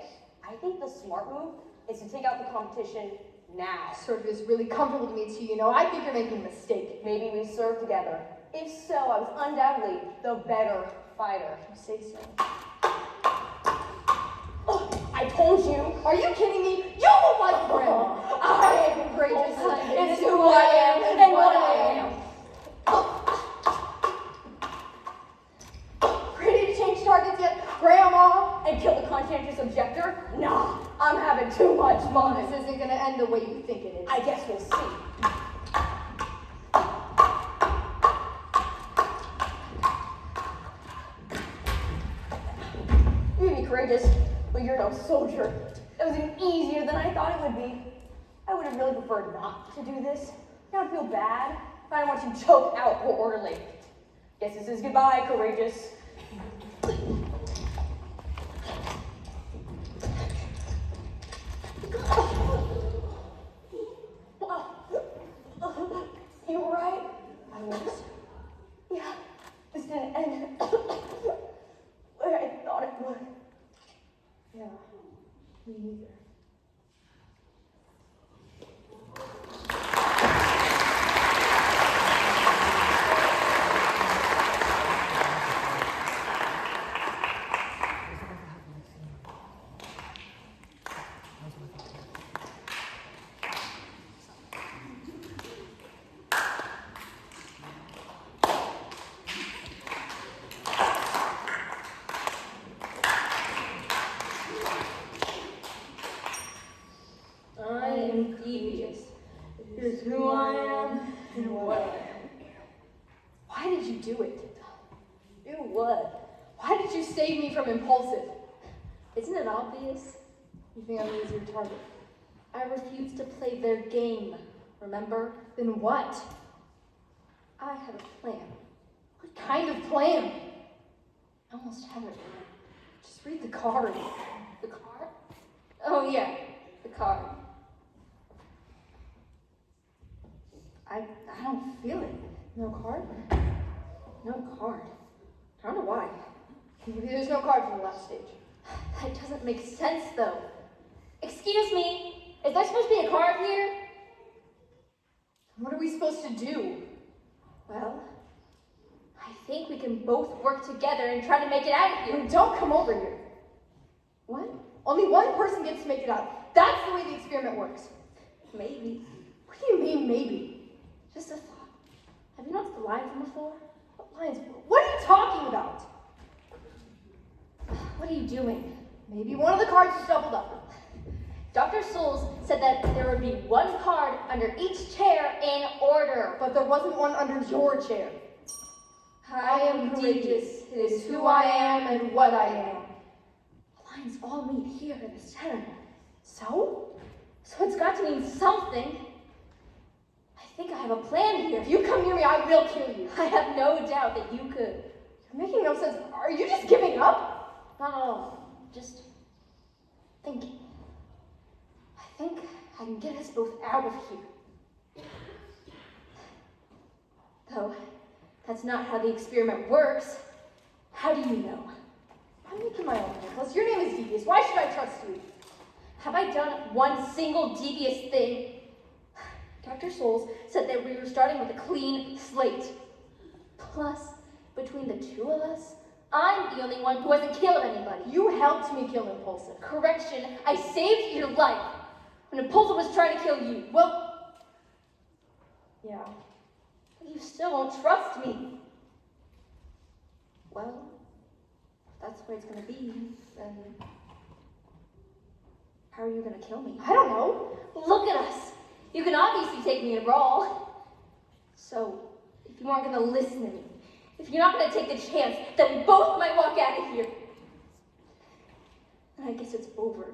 I think the smart move is to take out the competition now. Sort of is really comfortable to me too, you know. I think you're making a mistake. Maybe we serve together. If so, I was undoubtedly the better fighter. You say so. I told you. Are you kidding me? You look like Grandma. I am courageous. It's who I am and what I am. Ready to change targets yet, Grandma? And kill the conscientious objector? Nah, I'm having too much fun. This isn't going to end the way you think it is. I guess we'll see. You may be courageous, but you're no soldier. It was even easier than I thought it would be. I would have really preferred not to do this. I'd feel bad, but I want you choked out or orderly. Guess this is goodbye, courageous. You were right. I was. Yeah, this didn't end where I thought it would. Yeah, me neither. did you do it? Do what? Why did you save me from Impulsive? Isn't it obvious? You think I'm an easier target? I refused to play their game, remember? Then what? I had a plan. What kind of plan? I almost have it. Just read the card. The card? Oh yeah, the card. I don't feel it. No card? No card. I don't know why. Maybe there's no card for the last stage. That doesn't make sense though. Excuse me, is there supposed to be a card here? What are we supposed to do? Well, I think we can both work together and try to make it out of here. Don't come over here. What? Only one person gets to make it out. That's the way the experiment works. Maybe. What do you mean, maybe? Just a thought. Have you noticed the lines on the floor? What lines? What are you talking about? What are you doing? Maybe one of the cards is doubled up. Dr. Souls said that there would be one card under each chair in order. But there wasn't one under your chair. I am courageous. It is who I am and what I am. The lines all meet here in the center. So it's got to mean something. I think I have a plan here. If you come near me, I will kill you. I have no doubt that you could. You're making no sense. Are you just giving up? Not at all. Just thinking. I think I can get us both out of here. Though, that's not how the experiment works. How do you know? I'm making my own plan. Plus, your name is Devious. Why should I trust you? Have I done one single devious thing? Dr. Souls said that we were starting with a clean slate. Plus, between the two of us, I'm the only one who hasn't killed anybody. You helped me kill Impulsive. Correction, I saved your life when Impulsive was trying to kill you. Well, yeah. But you still won't trust me. Well, if that's the way it's gonna be, then how are you gonna kill me? I don't know. Look at us. You can obviously take me in raw. So, if you aren't gonna listen to me, if you're not gonna take the chance that we both might walk out of here, then I guess it's over.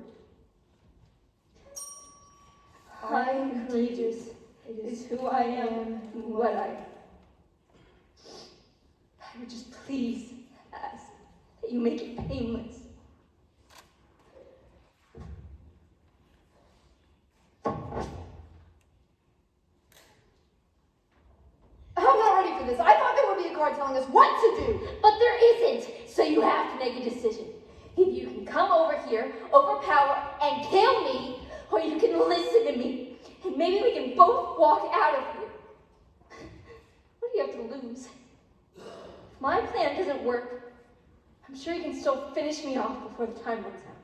I'm courageous. It is who I am and what I am. I would just please ask that you make it painless. I'm not ready for this. I thought there would be a card telling us what to do. But there isn't, so you have to make a decision. If you can come over here, overpower, and kill me, or you can listen to me, and maybe we can both walk out of here. What do you have to lose? If my plan doesn't work, I'm sure you can still finish me off before the time runs out.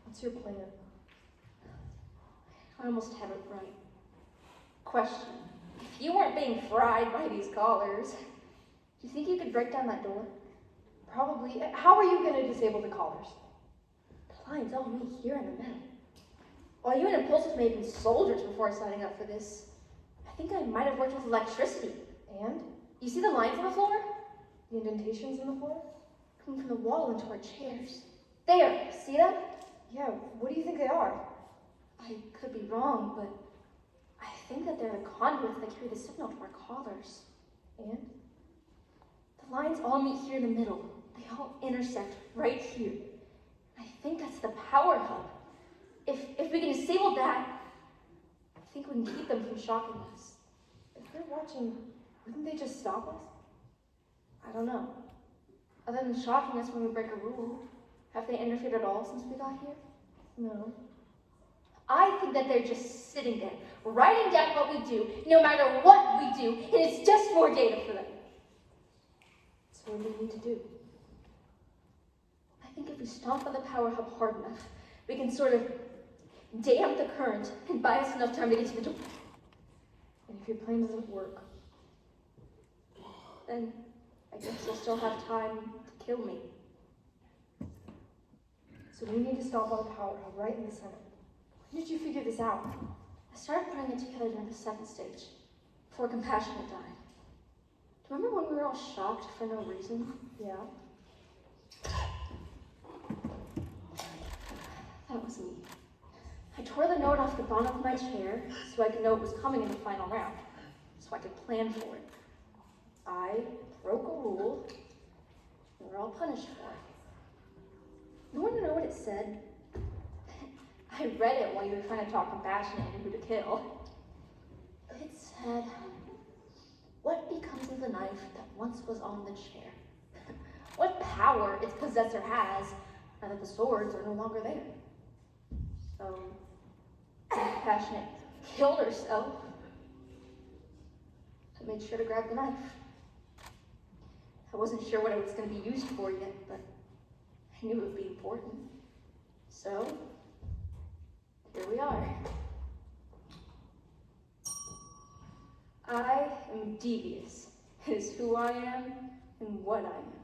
What's your plan? I almost have it right. Question. If you weren't being fried by these collars, do you think you could break down that door? Probably. How are you going to disable the collars? The lines all meet here in the middle. While you and Impulsive may have been soldiers before signing up for this, I think I might have worked with electricity. And? You see the lines on the floor? The indentations in the floor? Coming from the wall into our chairs. There, see them? Yeah, what do you think they are? I could be wrong, but I think that they're the conduits that carry the signal to our collars. And? The lines all meet here in the middle. They all intersect right here. I think that's the power hub. If we can disable that, I think we can keep them from shocking us. If they're watching, wouldn't they just stop us? I don't know. Other than shocking us when we break a rule, have they interfered at all since we got here? No. I think that they're just sitting there, writing down what we do, no matter what we do, and it's just more data for them. So what do we need to do? I think if we stomp on the power hub hard enough, we can sort of damp the current and buy us enough time to get to the door. And if your plan doesn't work? Then I guess you'll still have time to kill me. So we need to stomp on the power hub right in the center. When did you figure this out? I started putting it together during the second stage. before Compassionate died. Do you remember when we were all shocked for no reason? Yeah. That was me. I tore the note off the bottom of my chair so I could know it was coming in the final round, so I could plan for it. I broke a rule, and we're all punished for it. You want to know what it said? I read it while you were trying to talk Compassionate and who to kill. It said, what becomes of the knife that once was on the chair? What power its possessor has now that the swords are no longer there? So, Compassionate killed herself. I made sure to grab the knife. I wasn't sure what it was going to be used for yet, but I knew it would be important. So, here we are. I am devious. It is who I am and what I am.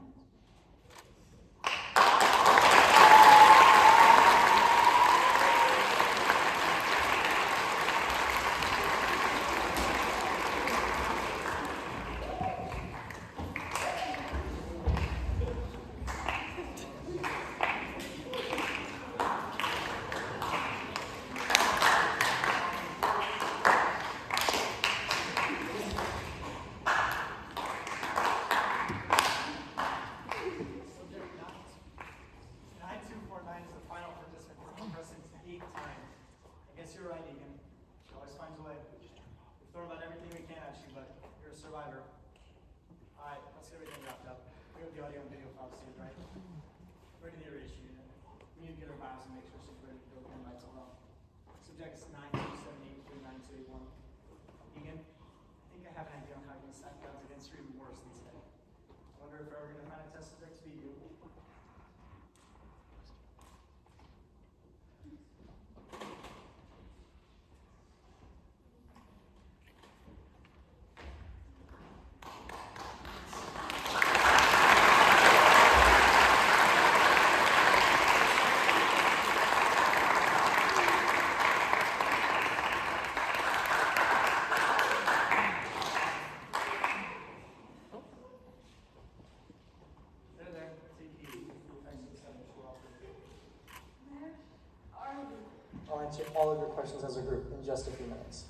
I'll answer all of your questions as a group in just a few minutes.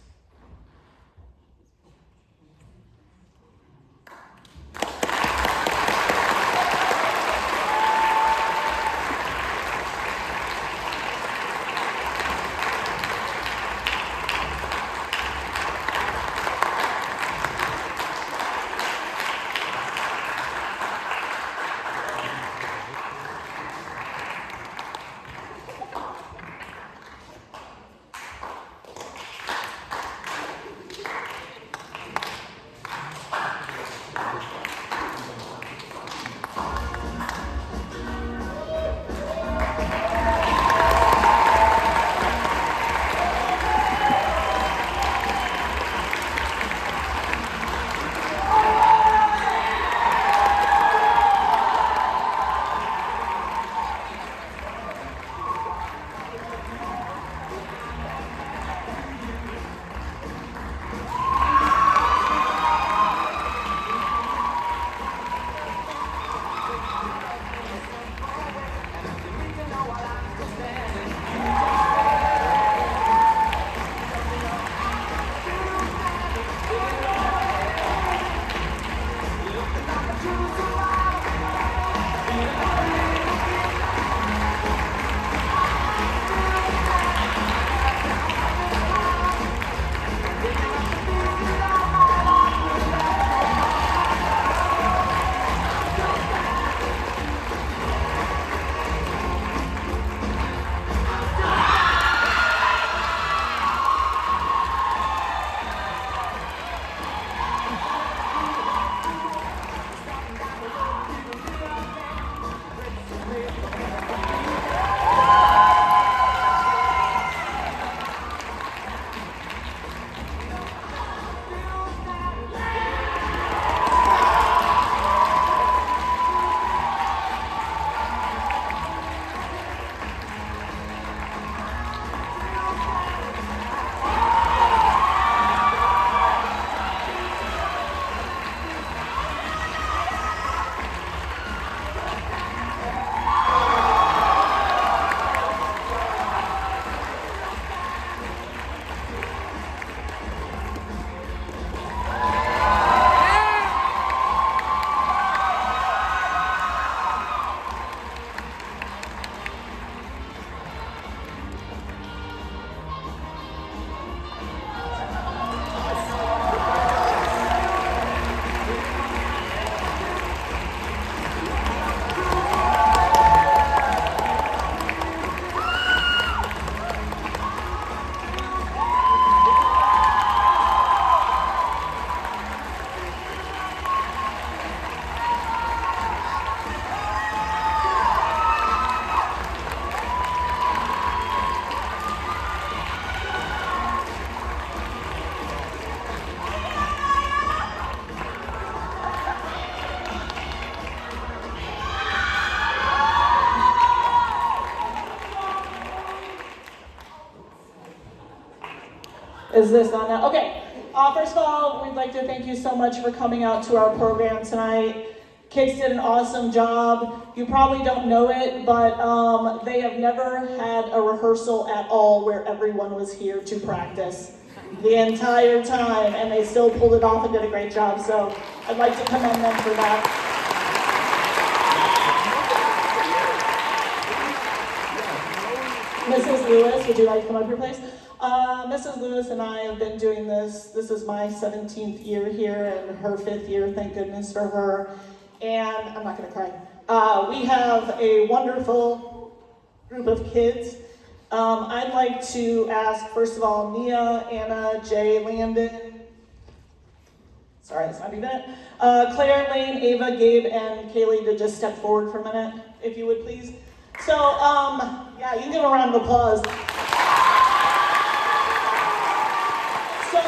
Is this on now? Okay. First of all, we'd like to thank you so much for coming out to our program tonight. Kids did an awesome job. You probably don't know it, but they have never had a rehearsal at all where everyone was here to practice the entire time, and they still pulled it off and did a great job. So I'd like to commend them for that. Mrs. Lewis, would you like to come up here, please? Mrs. Lewis and I have been doing this. This is my 17th year here and her 5th year, thank goodness for her. And I'm not gonna cry. We have a wonderful group of kids. I'd like to ask, first of all, Nia, Anna, Jay, Landon. Sorry, that's not even it. Claire, Lane, Ava, Gabe, and Kaylee to just step forward for a minute, if you would please. So, yeah, you can give a round of applause. So,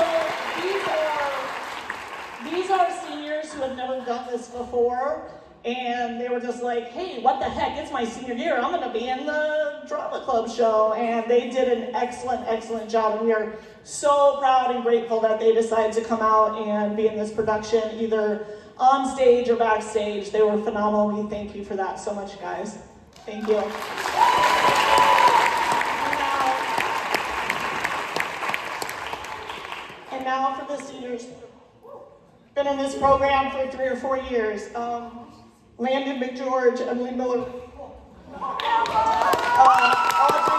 these are seniors who have never done this before, and they were just like, hey, what the heck, it's my senior year, I'm gonna be in the drama club show, and they did an excellent, excellent job, and we are so proud and grateful that they decided to come out and be in this production, either on stage or backstage. They were phenomenal. We thank you for that so much, guys. Thank you. And now for the seniors. Been in this program for 3 or 4 years. Landon McGeorge, Emily Miller, Audrey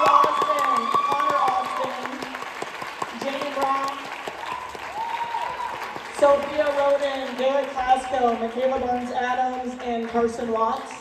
Austin, Connor Austin, Jamie Brown, Sophia Roden, Garrett Klasko, Michaela Burns Adams, and Carson Watts.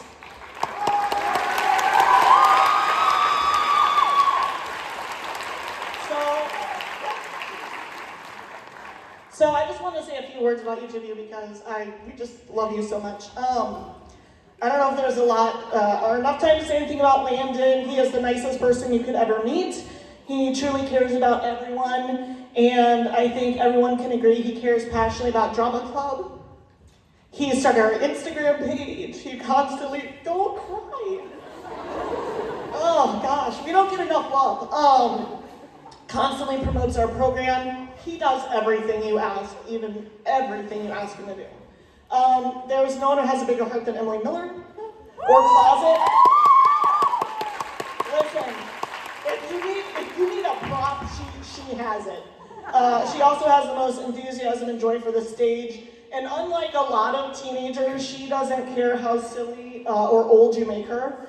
So I just want to say a few words about each of you because we just love you so much. I don't know if there's a lot or enough time to say anything about Landon. He is the nicest person you could ever meet. He truly cares about everyone, and I think everyone can agree he cares passionately about Drama Club. He started our Instagram page. He constantly, don't cry. Oh gosh, we don't get enough love. Constantly promotes our program. He does everything you ask, even everything you ask him to do. There's no one who has a bigger heart than Emily Miller or Closet. Listen, if you need a prop, she has it. She also has the most enthusiasm and joy for the stage. And unlike a lot of teenagers, she doesn't care how silly or old you make her.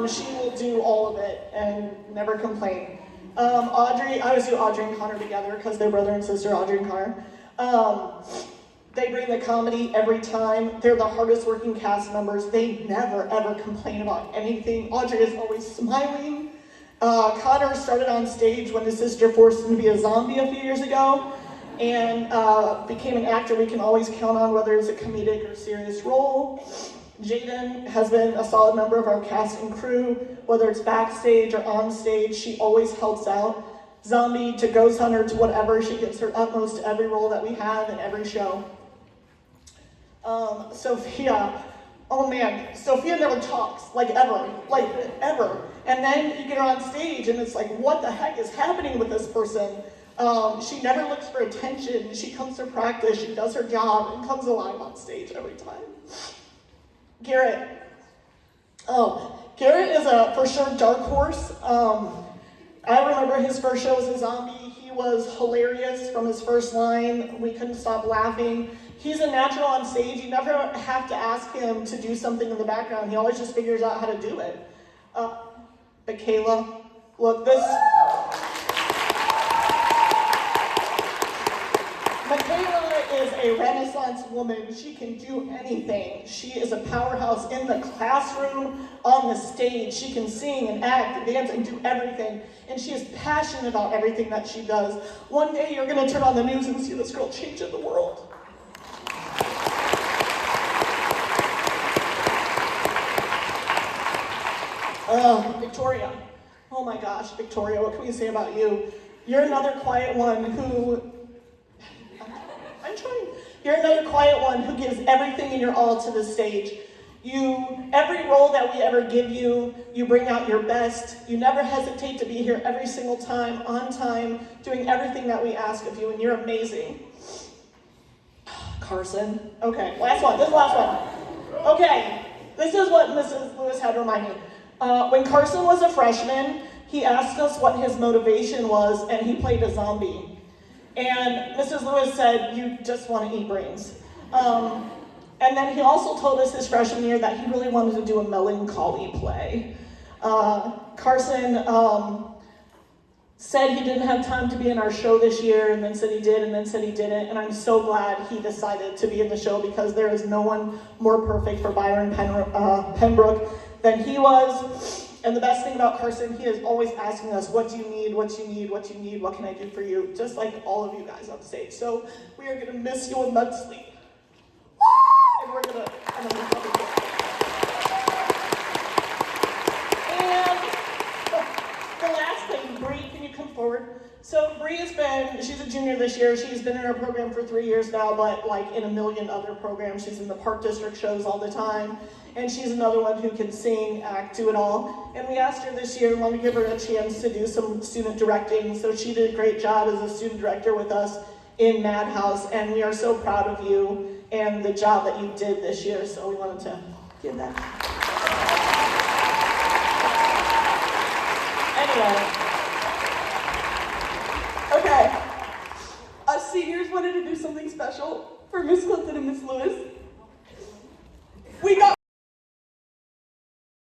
She will do all of it and never complain. Audrey, I always do Audrey and Connor together because they're brother and sister, Audrey and Connor. They bring the comedy every time. They're the hardest working cast members. They never ever complain about anything. Audrey is always smiling. Connor started on stage when his sister forced him to be a zombie a few years ago and became an actor we can always count on, whether it's a comedic or serious role. Jaden has been a solid member of our cast and crew, whether it's backstage or on stage. She always helps out. Zombie to ghost hunter to whatever, she gives her utmost to every role that we have in every show. Sophia, oh man, Sophia never talks, like ever. And then you get her on stage and it's like, what the heck is happening with this person? She never looks for attention. She comes to practice, she does her job, and comes alive on stage every time. Garrett. Garrett is a for sure dark horse. I remember his first show as a zombie. He was hilarious from his first line. We couldn't stop laughing. He's a natural on stage. You never have to ask him to do something in the background. He always just figures out how to do it. Michaela, look, Michaela is a Renaissance woman. She can do anything. She is a powerhouse in the classroom, on the stage. She can sing and act and dance and do everything. And she is passionate about everything that she does. One day you're going to turn on the news and see this girl changing the world. Victoria. Oh my gosh, Victoria, what can we say about you? You're another quiet one who... I'm trying. You're another quiet one who gives everything in your all to the stage. Every role that we ever give you, you bring out your best. You never hesitate to be here every single time, on time, doing everything that we ask of you, and you're amazing. Carson. Okay, last one. This is the last one. Okay, this is what Mrs. Lewis had to remind me. When Carson was a freshman, he asked us what his motivation was, and he played a zombie. And Mrs. Lewis said, "You just want to eat brains." And then he also told us his freshman year that he really wanted to do a melancholy play. Carson said he didn't have time to be in our show this year, and then said he did, and then said he didn't. And I'm so glad he decided to be in the show, because there is no one more perfect for Byron Pembroke than he was. And the best thing about Carson, he is always asking us, what do you need, what you need, what you need, what can I do for you? Just like all of you guys on stage. So we are gonna miss you immensely. And we're gonna And the last thing, Bree, can you come forward? So Bree she's a junior this year. She's been in our program for 3 years now, but like in a million other programs. She's in the Park District shows all the time. And she's another one who can sing, act, do it all. And we asked her this year, want to give her a chance to do some student directing. So she did a great job as a student director with us in Madhouse. And we are so proud of you and the job that you did this year. So we wanted to give that. Anyway. Okay. Us seniors wanted to do something special for Miss Clinton and Miss Lewis. We got